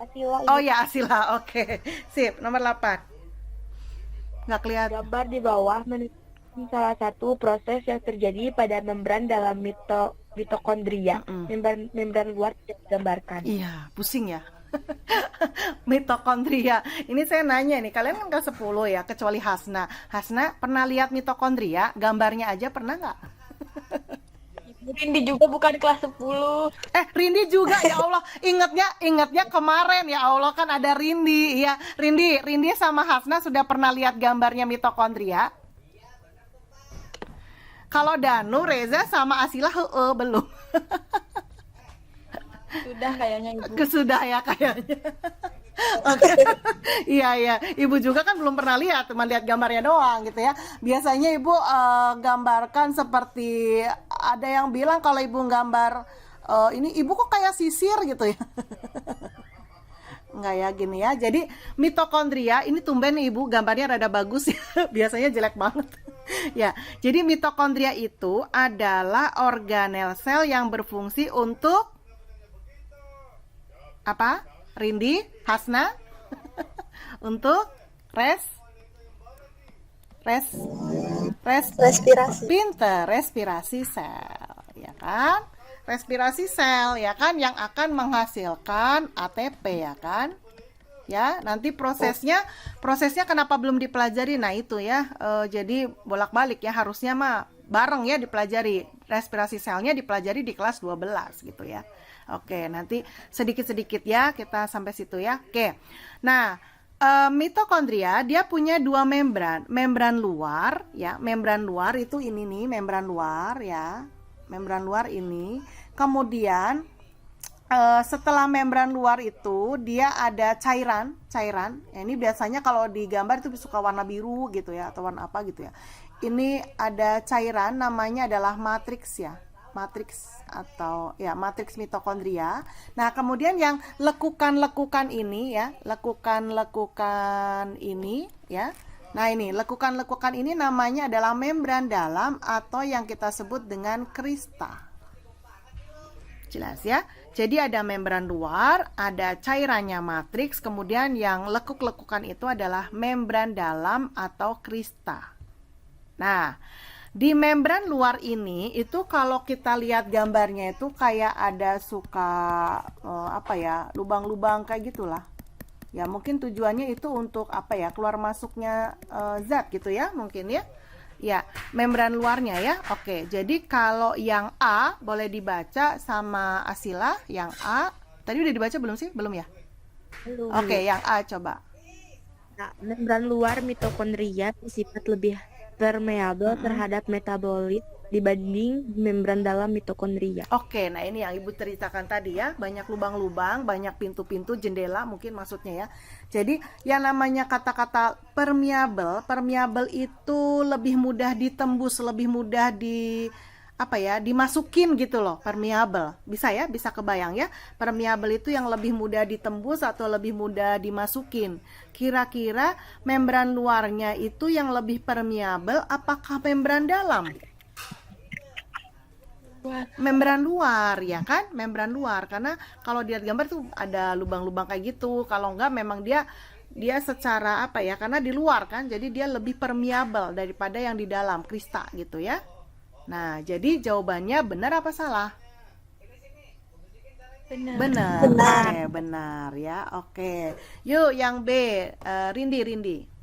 Asila. Oh ya, Asila. Oke. Sip, nomor 8. Nggak kelihatan. Gambar di bawah menunjukkan salah satu proses yang terjadi pada membran dalam mitokondria. Membran luar tidak digambarkan. Iya, pusing ya. Mitokondria. Ini saya nanya nih, kalian kan kelas 10 ya, kecuali Hasna. Hasna pernah lihat mitokondria? Gambarnya aja pernah nggak? Rindi juga bukan kelas 10. Rindi juga, ya Allah. Ingatnya kemarin, ya Allah, kan ada Rindi. Ya, Rindi sama Hasna sudah pernah lihat gambarnya mitokondria? Kalau Danu, Reza sama Asila belum. Sudah kayaknya Ibu. Sudah ya kayaknya. Oke. Iya. Ibu juga kan belum pernah lihat, cuma lihat gambarnya doang gitu ya. Biasanya Ibu gambarkan seperti, ada yang bilang kalau Ibu gambar ini Ibu kok kayak sisir gitu ya. Enggak ya, gini ya. Jadi mitokondria ini tumben nih Ibu gambarnya rada bagus ya. Biasanya jelek banget. Ya, jadi mitokondria itu adalah organel sel yang berfungsi untuk apa? Rindi, Hasna? Untuk Respirasi. Pinter, respirasi sel, ya kan? Respirasi sel, ya kan, yang akan menghasilkan ATP, ya kan? Ya, nanti prosesnya kenapa belum dipelajari? Nah itu ya, jadi bolak-balik ya, harusnya mah bareng ya dipelajari. Respirasi selnya dipelajari di kelas 12 gitu ya. Oke, nanti sedikit-sedikit ya kita sampai situ ya. Oke. Nah, mitokondria dia punya dua membran luar ya. Membran luar itu ini nih, membran luar ya. Membran luar ini. Kemudian setelah membran luar itu dia ada cairan. Ya, ini biasanya kalau di gambar itu suka warna biru gitu ya, atau warna apa gitu ya. Ini ada cairan namanya adalah matriks ya. Matriks atau ya matriks mitokondria. Nah, kemudian yang lekukan-lekukan ini ya, lekukan-lekukan ini ya. Nah, ini lekukan-lekukan ini namanya adalah membran dalam atau yang kita sebut dengan krista. Jelas ya. Jadi ada membran luar, ada cairannya matriks, kemudian yang lekuk-lekukan itu adalah membran dalam atau krista. Nah, di membran luar ini itu kalau kita lihat gambarnya itu kayak ada suka apa ya, lubang-lubang kayak gitulah. Ya mungkin tujuannya itu untuk apa ya, keluar masuknya zat gitu ya mungkin ya. Ya, membran luarnya ya. Oke, jadi kalau yang A boleh dibaca sama Asila, yang A. Tadi udah dibaca belum sih? Belum ya? Belum. Oke, yang A coba. Nah, membran luar mitokondria bersifat lebih permeabel terhadap metabolit dibanding membran dalam mitokondria. Oke, nah ini yang Ibu ceritakan tadi ya, banyak lubang-lubang, banyak pintu-pintu, jendela mungkin maksudnya ya. Jadi yang namanya kata-kata permeabel itu lebih mudah ditembus, lebih mudah dimasukin gitu loh, permeabel. Bisa ya, bisa kebayang ya. Permeabel itu yang lebih mudah ditembus atau lebih mudah dimasukin. Kira-kira membran luarnya itu yang lebih permeabel apakah membran dalam? Membran luar ya kan, membran luar, karena kalau dilihat gambar tuh ada lubang-lubang kayak gitu. Kalau enggak memang dia secara apa ya, karena di luar kan, jadi dia lebih permeabel daripada yang di dalam krista gitu ya. Nah, jadi jawabannya benar apa salah? Benar. Oke, benar ya. Oke. Yuk yang B, Rindi.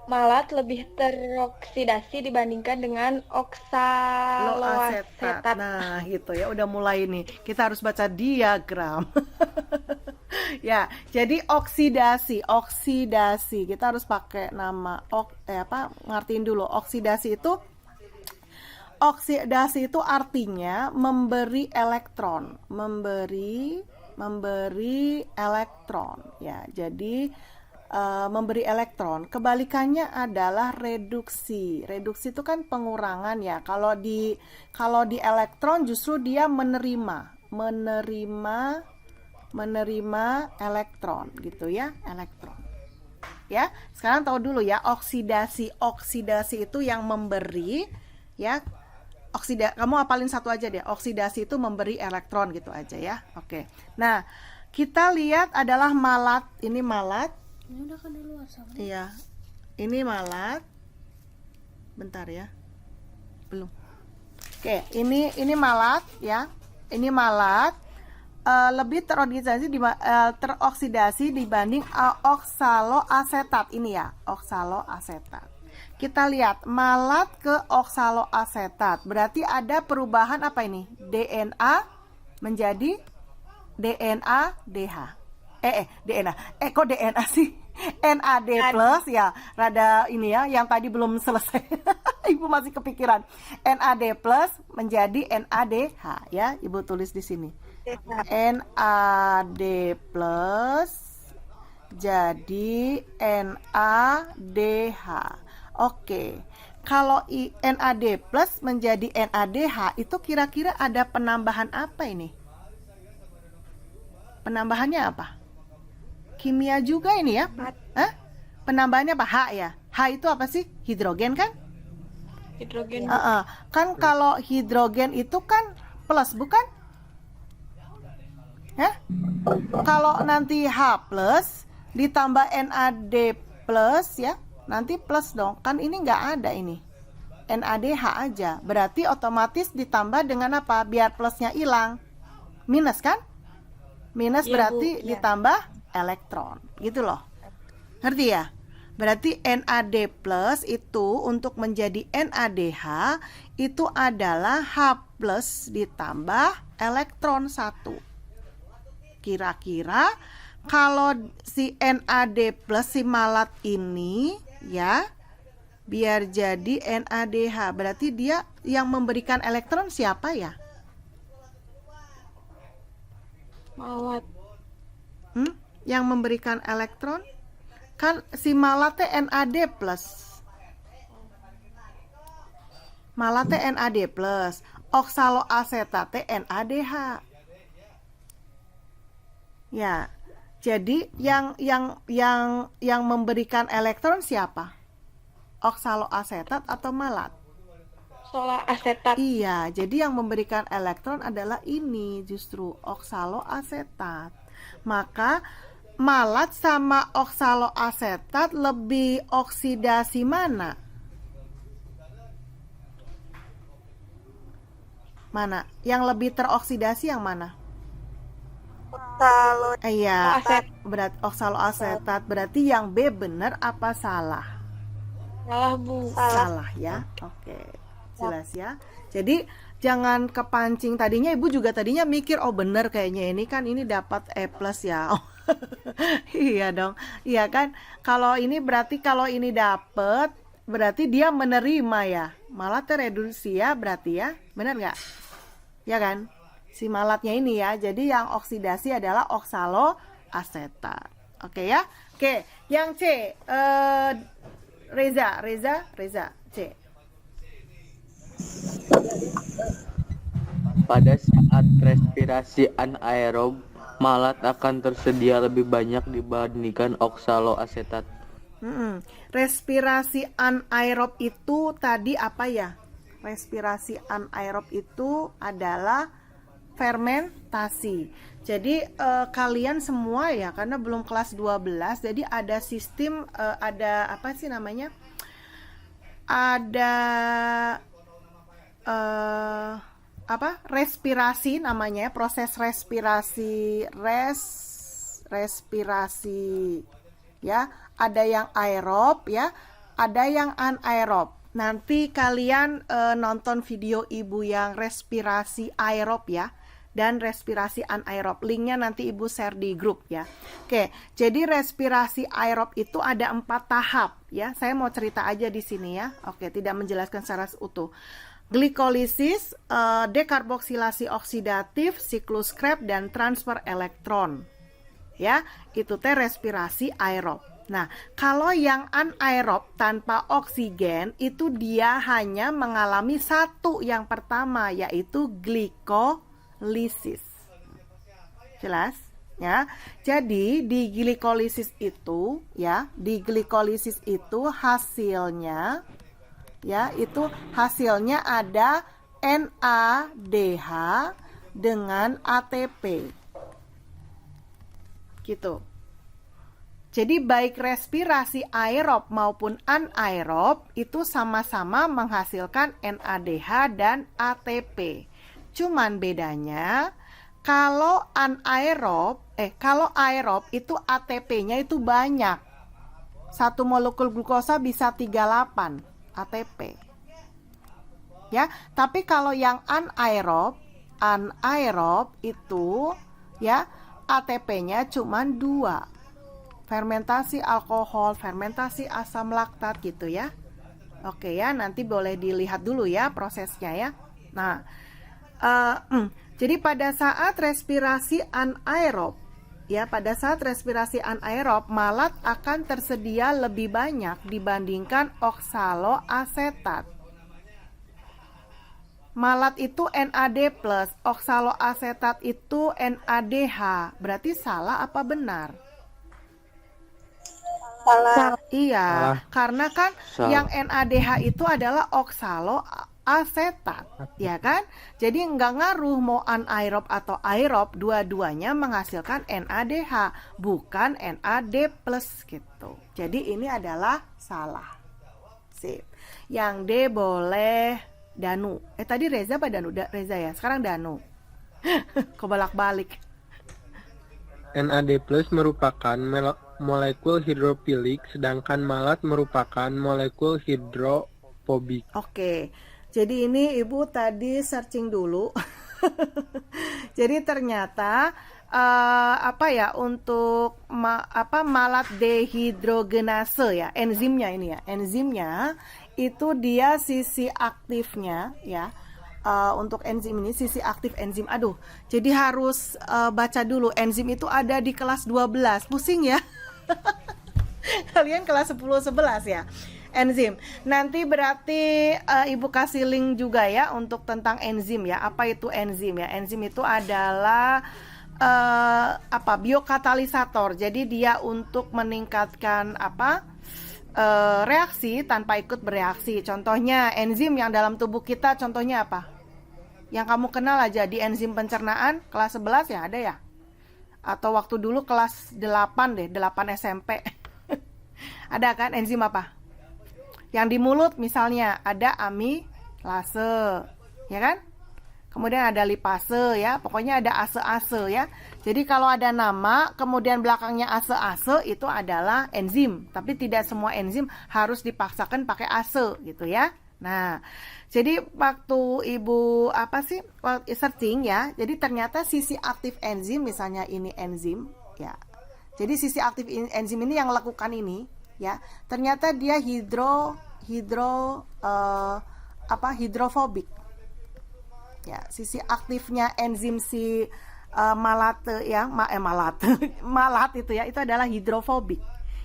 Malat lebih teroksidasi dibandingkan dengan oksaloasetat. Nah, gitu ya. Udah mulai nih. Kita harus baca diagram. Ya, jadi oksidasi. Kita harus pakai nama ngertiin dulu. Oksidasi itu artinya memberi elektron. Memberi elektron. Ya, jadi memberi elektron. Kebalikannya adalah reduksi. Reduksi itu kan pengurangan ya. Kalau di elektron justru dia menerima elektron gitu ya, elektron. Ya, sekarang tahu dulu ya, oksidasi itu yang memberi ya. Kamu hafalin satu aja deh. Oksidasi itu memberi elektron gitu aja ya. Oke. Nah, kita lihat adalah malat. Ini malat. Ini udah kan dulu asal. Iya. Ini malat. Bentar ya. Belum. Oke, ini malat ya. Ini malat lebih teroksidasi dibanding oksaloasetat ini ya, oksaloasetat. Kita lihat malat ke oksaloasetat. Berarti ada perubahan apa ini? DNA menjadi DNA DH. DNA. Kok DNA sih? NAD plus ya, rada ini ya, yang tadi belum selesai. Ibu masih kepikiran. NAD plus menjadi NADH ya, Ibu tulis di sini. NAD plus jadi NADH. Oke. Kalau NAD plus menjadi NADH itu kira-kira ada penambahan apa ini? Penambahannya apa? Kimia juga ini ya? Penambahannya apa? H ya? H itu apa sih? Hidrogen kan? Hidrogen. Kan kalau hidrogen itu kan plus bukan? Kalau nanti H plus ditambah NAD plus ya, nanti plus dong, kan ini nggak ada ini, NADH aja, berarti otomatis ditambah dengan apa biar plusnya hilang? Minus kan? Minus Iya, berarti Bu, iya. ditambah elektron gitu loh, ngerti ya? Berarti NAD plus itu untuk menjadi NADH itu adalah H plus ditambah elektron 1. Kira-kira kalau si NAD plus si malat ini ya biar jadi NADH, berarti dia yang memberikan elektron siapa ya? Malat. Yang memberikan elektron kan si malatnya NAD plus. Malatnya NAD plus, oksaloasetate NADH. Ya. Jadi yang memberikan elektron siapa? Oksaloasetat atau malat? Sola asetat. Iya, jadi yang memberikan elektron adalah ini justru oksaloasetat. Maka malat sama oksaloasetat lebih oksidasi mana? Mana? Yang lebih teroksidasi yang mana? Oksalo Iya, Aset. berat oksaloasetat. Berarti yang B benar apa salah? Salah, Bu. Salah ya. Oke. Jelas ya. Jadi jangan kepancing, tadinya Ibu juga tadinya mikir oh bener kayaknya ini kan ini dapat E plus ya. Oh, iya dong. Iya kan? Kalau ini berarti kalau ini dapat berarti dia menerima ya. Malah tereduksi ya berarti ya. Bener nggak? Ya kan? Si malatnya ini ya. Jadi yang oksidasi adalah oksaloasetat. Oke ya. Oke, yang C Reza C. Pada saat respirasi anaerob, malat akan tersedia lebih banyak dibandingkan oksaloasetat. Respirasi anaerob itu tadi apa ya? Respirasi anaerob itu adalah fermentasi. Jadi kalian semua ya, karena belum kelas 12, jadi ada sistem ada apa sih namanya? Ada respirasi namanya, proses respirasi ya, ada yang aerob ya, ada yang anaerob. Nanti kalian nonton video Ibu yang respirasi aerob ya, dan respirasi anaerob, linknya nanti Ibu share di grup ya. Oke, jadi respirasi aerob itu ada 4 tahap ya. Saya mau cerita aja di sini ya. Oke, tidak menjelaskan secara utuh. Glikolisis, dekarboksilasi oksidatif, siklus Krebs, dan transfer elektron. Ya, itu teh respirasi aerob. Nah, kalau yang anaerob tanpa oksigen itu dia hanya mengalami satu yang pertama, yaitu glikolisis. Jelas? Ya. Jadi di glikolisis itu ya, hasilnya ya, itu hasilnya ada NADH dengan ATP. Gitu. Jadi baik respirasi aerob maupun anaerob itu sama-sama menghasilkan NADH dan ATP. Cuman bedanya kalau kalau aerob itu ATP-nya itu banyak. 1 molekul glukosa bisa 38 ATP. Ya, tapi kalau yang anaerob itu ya ATP-nya cuma 2. Fermentasi alkohol, fermentasi asam laktat gitu ya. Oke ya, nanti boleh dilihat dulu ya prosesnya ya. Nah, jadi pada saat respirasi anaerob ya, pada saat respirasi anaerob malat akan tersedia lebih banyak dibandingkan oksaloasetat. Malat itu NAD+, oksaloasetat itu NADH. Berarti salah apa benar? salah. Iya, Salah. karena kan Salah. yang NADH itu adalah asetat, ya kan? Jadi nggak ngaruh mau anaerob atau aerob, dua-duanya menghasilkan NADH, bukan NAD+, gitu. Jadi ini adalah salah. Sip. Yang D boleh Danu. Tadi Reza apa Danu? Reza ya, sekarang Danu. Kok bolak-balik. NAD+ merupakan molekul hidrofilik, sedangkan malat merupakan molekul hidrofobik. Oke. Jadi ini Ibu tadi searching dulu. Jadi ternyata untuk malat dehidrogenase ya, enzimnya ini ya. Enzimnya itu dia sisi aktifnya ya. Untuk enzim ini sisi aktif enzim. Aduh, jadi harus baca dulu. Enzim itu ada di kelas 12. Pusing ya. Kalian kelas 10 11 ya. Enzim. Nanti berarti Ibu kasih link juga ya untuk tentang enzim ya. Apa itu enzim ya? Enzim itu adalah biokatalisator. Jadi dia untuk meningkatkan reaksi tanpa ikut bereaksi. Contohnya enzim yang dalam tubuh kita, contohnya apa? Yang kamu kenal aja di enzim pencernaan kelas 11 ya ada ya? Atau waktu dulu kelas 8 deh, 8 SMP. Ada kan enzim apa? Yang di mulut misalnya ada amilase, ya kan? Kemudian ada lipase ya, pokoknya ada ase-ase ya. Jadi kalau ada nama, kemudian belakangnya ase-ase itu adalah enzim. Tapi tidak semua enzim harus dipaksakan pakai ase gitu ya. Nah, jadi waktu Ibu searching ya, jadi ternyata sisi aktif enzim, misalnya ini enzim ya. Jadi sisi aktif enzim ini yang lakukan ini ya, ternyata dia hidrofobik. Ya, sisi aktifnya enzim si malat ya, malat itu ya, itu adalah hidrofobik.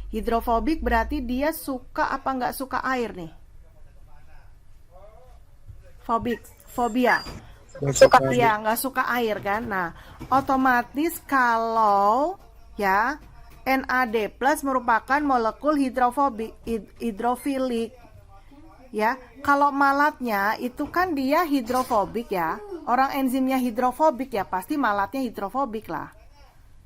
Hidrofobik berarti dia suka apa nggak suka air nih? Fobia. Iya, nggak suka air kan. Nah, otomatis kalau ya NAD+ merupakan molekul hidrofilik. Ya, kalau malatnya itu kan dia hidrofobik ya. Orang enzimnya hidrofobik ya, pasti malatnya hidrofobik lah.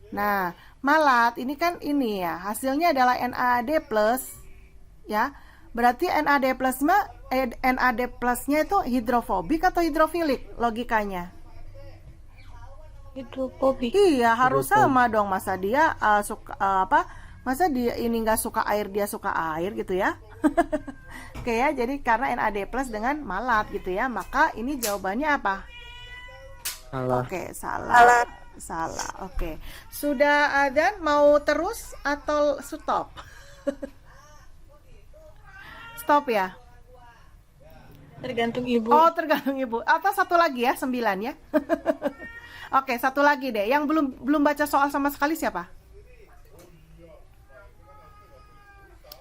Nah, malat ini kan ini ya, hasilnya adalah NAD+ ya. Berarti NAD+ nya itu hidrofobik atau hidrofilik logikanya? Hidrofobik. Iya, harus sama dong. Masa dia masa dia ini nggak suka air, dia suka air gitu ya? Oke ya, jadi karena NAD+ dengan malat gitu ya, maka ini jawabannya apa? Salah. Oke, salah. Oke. Sudah ada, mau terus atau stop? Stop ya? Tergantung Ibu. Oh, tergantung Ibu. Atau satu lagi ya, 9 ya. Oke, satu lagi deh. Yang belum baca soal sama sekali siapa?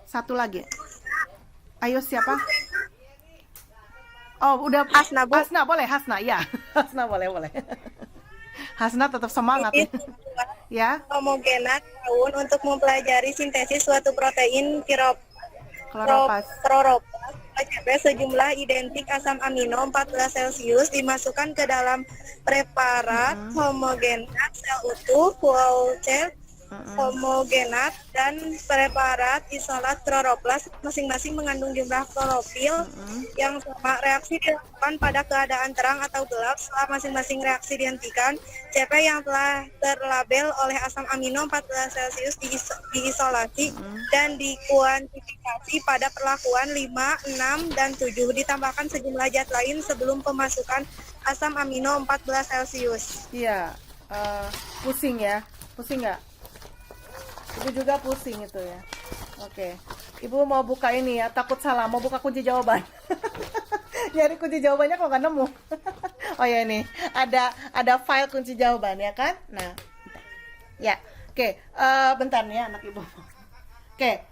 Satu lagi. Ayo siapa? Oh, udah Hasna, Bu. Hasna boleh, Hasna ya. Hasna boleh. Hasna tetap semangat ya. Ya. Homogenat daun untuk mempelajari sintesis suatu protein Kloropas. Sejumlah identik asam amino 14 Celsius dimasukkan ke dalam preparat homogenat sel utuh whole chain homogenat dan preparat isolat kloroplas masing-masing mengandung jumlah klorofil yang sama. Reaksi dilakukan pada keadaan terang atau gelap. Setelah masing-masing reaksi dihentikan, CP yang telah terlabel oleh asam amino 14 Celsius diisolasi dan dikuantifikasi pada perlakuan 5, 6, dan 7. Ditambahkan sejumlah zat lain sebelum pemasukan asam amino 14 Celsius. Iya, pusing ya? Pusing nggak? Ibu juga pusing itu ya. Oke. Ibu mau buka ini ya, takut salah, mau buka kunci jawaban. Nyari kunci jawabannya kok nggak nemu. Oh ya, ini ada file kunci jawaban ya kan? Nah, bentar. Ya, oke. Bentar nih ya anak Ibu. Oke.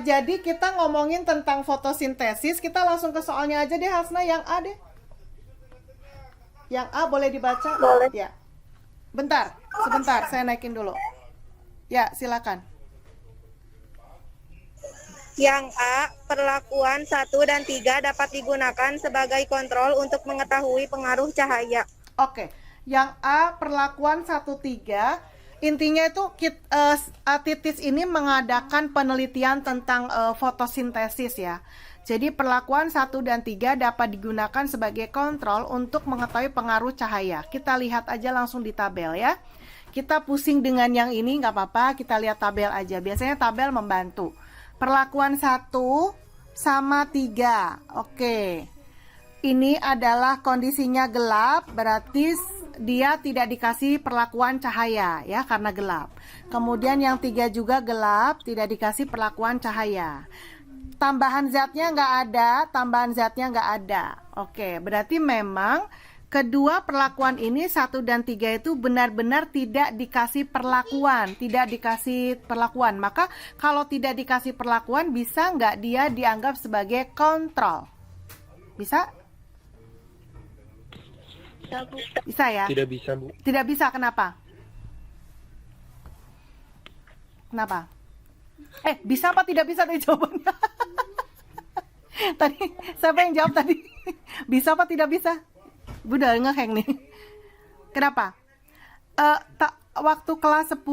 Jadi kita ngomongin tentang fotosintesis. Kita langsung ke soalnya aja deh, Hasna, yang A deh. Yang A boleh dibaca? Boleh. Ya. Bentar, sebentar, saya naikin dulu. Ya, silakan. Yang A, perlakuan 1 dan 3 dapat digunakan sebagai kontrol untuk mengetahui pengaruh cahaya. Oke, yang A perlakuan 1-3, intinya itu Titis ini mengadakan penelitian tentang fotosintesis ya. Jadi perlakuan 1 dan 3 dapat digunakan sebagai kontrol untuk mengetahui pengaruh cahaya. Kita lihat aja langsung di tabel ya. Kita pusing dengan yang ini nggak apa-apa, kita lihat tabel aja. Biasanya tabel membantu. Perlakuan 1 sama 3. Oke. Ini adalah kondisinya gelap, berarti dia tidak dikasih perlakuan cahaya ya karena gelap. Kemudian yang 3 juga gelap, tidak dikasih perlakuan cahaya. Tambahan zatnya nggak ada. Oke, berarti memang kedua perlakuan ini 1 dan 3 itu benar-benar tidak dikasih perlakuan. Maka kalau tidak dikasih perlakuan, bisa nggak dia dianggap sebagai kontrol? Bisa? Bisa ya? Tidak bisa, Bu. Tidak bisa, kenapa? Kenapa? Bisa apa tidak bisa tadi jawabannya? Tadi, siapa yang jawab tadi? Bisa apa tidak bisa? Gue udah ngeheng nih. Kenapa? Waktu kelas 10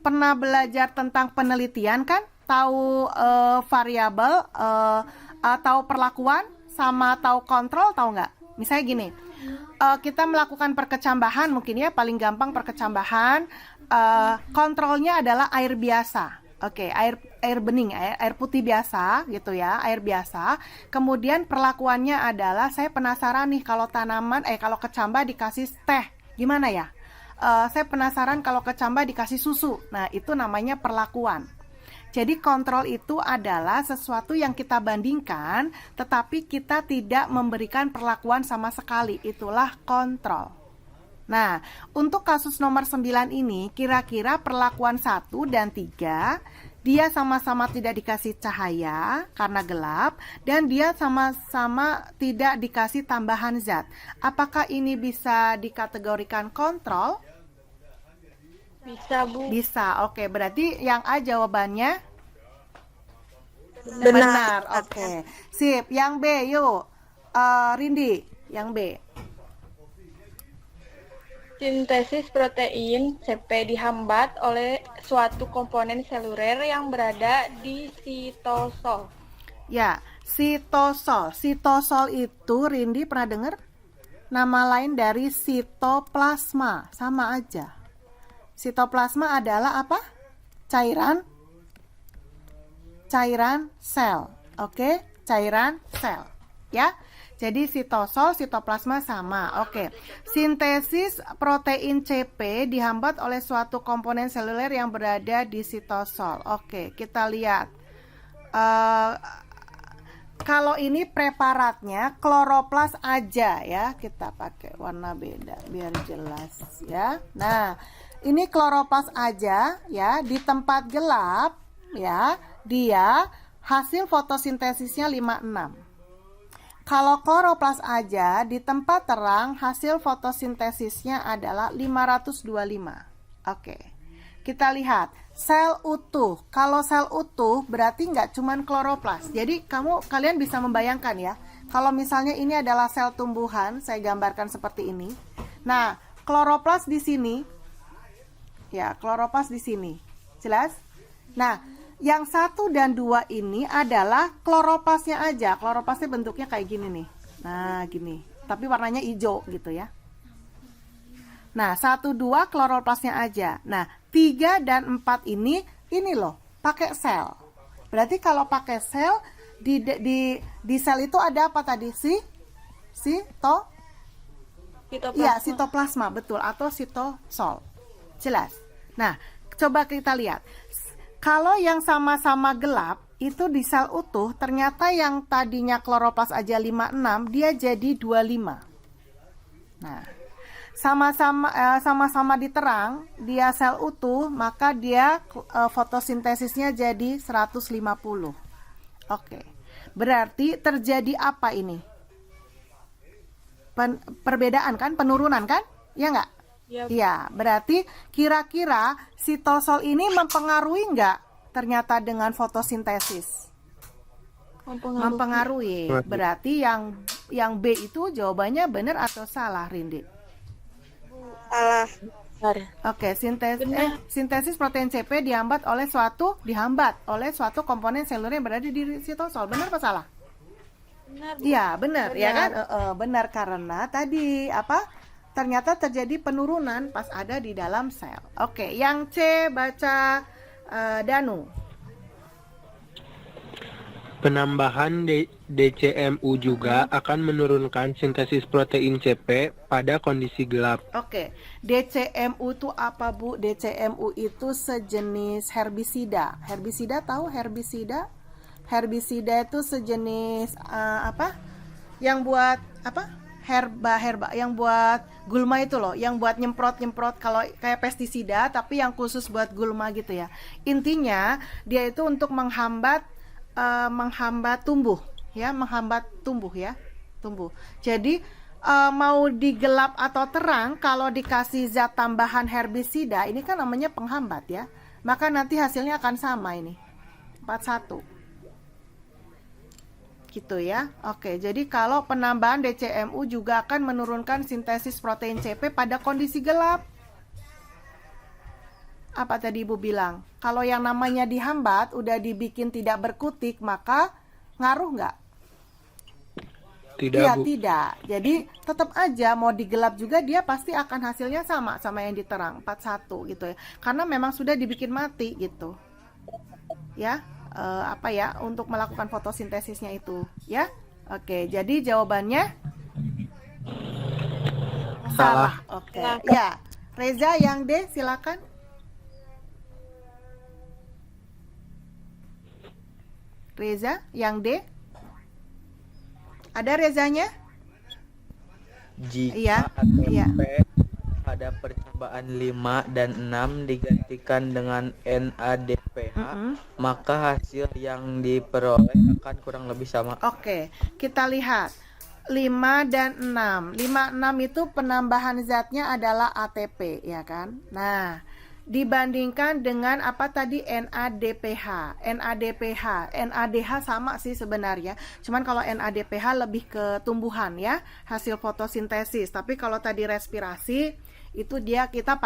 pernah belajar tentang penelitian kan? Tahu variabel, tahu perlakuan, sama tahu kontrol, tahu nggak? Misalnya gini, kita melakukan perkecambahan, mungkin ya paling gampang perkecambahan, kontrolnya adalah air biasa. Oke, air bening, air putih biasa gitu ya, air biasa. Kemudian perlakuannya adalah saya penasaran nih kalau kalau kecambah dikasih teh, gimana ya? Saya penasaran kalau kecambah dikasih susu. Nah, itu namanya perlakuan. Jadi kontrol itu adalah sesuatu yang kita bandingkan, tetapi kita tidak memberikan perlakuan sama sekali. Itulah kontrol. Nah, untuk kasus nomor 9 ini, kira-kira perlakuan 1 dan 3, dia sama-sama tidak dikasih cahaya karena gelap, dan dia sama-sama tidak dikasih tambahan zat. Apakah ini bisa dikategorikan kontrol? Bisa, Bu. Bisa, oke. Berarti yang A jawabannya? Benar. Oke. Sip, yang B yuk. Rindi, yang B. Sintesis protein CP dihambat oleh suatu komponen seluler yang berada di sitosol. Ya, sitosol. Sitosol itu Rindi pernah dengar? Nama lain dari sitoplasma, sama aja. Sitoplasma adalah apa? Cairan sel. Oke, cairan sel. Ya. Jadi sitosol, sitoplasma sama. Oke. Sintesis protein CP dihambat oleh suatu komponen seluler yang berada di sitosol. Oke, kita lihat. Kalau ini preparatnya kloroplas aja ya. Kita pakai warna beda biar jelas ya. Nah, ini kloroplas aja ya, di tempat gelap ya, dia hasil fotosintesisnya 56. Kalau kloroplas aja di tempat terang hasil fotosintesisnya adalah 525. Oke. Kita lihat sel utuh. Kalau sel utuh berarti nggak cuman kloroplas. Jadi kalian bisa membayangkan ya. Kalau misalnya ini adalah sel tumbuhan, saya gambarkan seperti ini. Nah, kloroplas di sini. Ya, kloroplas di sini. Jelas? Nah, yang 1 dan 2 ini adalah kloroplasnya aja. Kloroplasnya bentuknya kayak gini nih. Nah, gini. Tapi warnanya hijau gitu ya. Nah, 1, 2 kloroplasnya aja. Nah, 3 dan 4 ini loh, pakai sel. Berarti kalau pakai sel, di sel itu ada apa tadi? Iya, sitoplasma, betul. Atau sitosol. Jelas? Nah, coba kita lihat. Kalau yang sama-sama gelap itu di sel utuh, ternyata yang tadinya kloroplas aja 56, dia jadi 25. Nah, sama-sama di terang, dia sel utuh, maka dia fotosintesisnya jadi 150. Oke. Berarti terjadi apa ini? Perbedaan kan, penurunan kan? Ya nggak? Iya, berarti kira-kira sitosol ini mempengaruhi nggak ternyata dengan fotosintesis? Mempengaruhi. Berarti yang B itu jawabannya benar atau salah, Rindi? Salah. Oke, sintesis protein CP dihambat oleh suatu komponen seluler yang berada di sitosol. Benar apa salah? Iya, benar, ya kan? Benar karena tadi ternyata terjadi penurunan pas ada di dalam sel. Oke, yang C baca Danu. Penambahan DCMU juga akan menurunkan sintesis protein CP pada kondisi gelap. Oke, DCMU itu apa, Bu? DCMU itu sejenis herbisida. Herbisida tahu herbisida? Herbisida itu sejenis Yang buat herba yang buat gulma itu loh, yang buat nyemprot kalau kayak pestisida tapi yang khusus buat gulma gitu ya. Intinya dia itu untuk menghambat tumbuh ya. Jadi mau digelap atau terang, kalau dikasih zat tambahan herbisida ini kan namanya penghambat ya, maka nanti hasilnya akan sama ini 41 gitu ya. Oke, jadi kalau penambahan DCMU juga akan menurunkan sintesis protein CP pada kondisi gelap. Apa tadi Ibu bilang? Kalau yang namanya dihambat, udah dibikin tidak berkutik, maka ngaruh nggak? Tidak, Iya, Bu. tidak. Jadi tetap aja mau digelap juga dia pasti akan hasilnya sama yang diterang, 41 gitu ya. Karena memang sudah dibikin mati gitu. Ya, untuk melakukan fotosintesisnya itu, ya. Oke, jadi jawabannya salah. Oke. Ya. Reza yang D, silakan. Reza yang D. Ada Rezanya? Jika Iya, ATP pada percobaan 5 dan 6 digantikan dengan NADPH, maka hasil yang diperoleh akan kurang lebih sama. Oke, kita lihat 5 dan 6. 5, 6 itu penambahan zatnya adalah ATP, ya kan? Nah, dibandingkan dengan apa tadi NADPH, NADH sama sih sebenarnya. Cuman kalau NADPH lebih ke tumbuhan ya, hasil fotosintesis. Tapi kalau tadi respirasi itu kita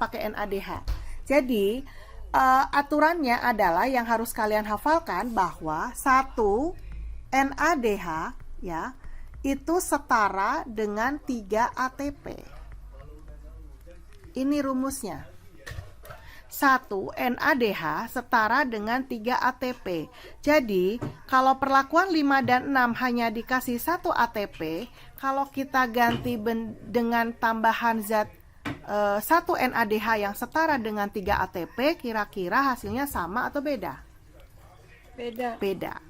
pakai NADH. Jadi aturannya adalah yang harus kalian hafalkan bahwa 1 NADH ya itu setara dengan 3 ATP. Ini rumusnya. 1 NADH setara dengan 3 ATP. Jadi, kalau perlakuan 5 dan 6 hanya dikasih 1 ATP, kalau kita ganti dengan tambahan zat 1 NADH yang setara dengan 3 ATP, kira-kira hasilnya sama atau beda? Beda.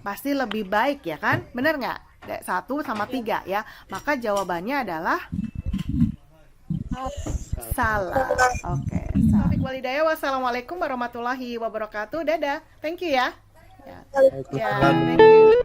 Pasti lebih baik ya kan? Bener nggak? 1 sama 3 ya. Maka jawabannya adalah salah. Oke. Walidaya, wassalamualaikum warahmatullahi wabarakatuh. Dadah. Thank you ya. Ya, thank you.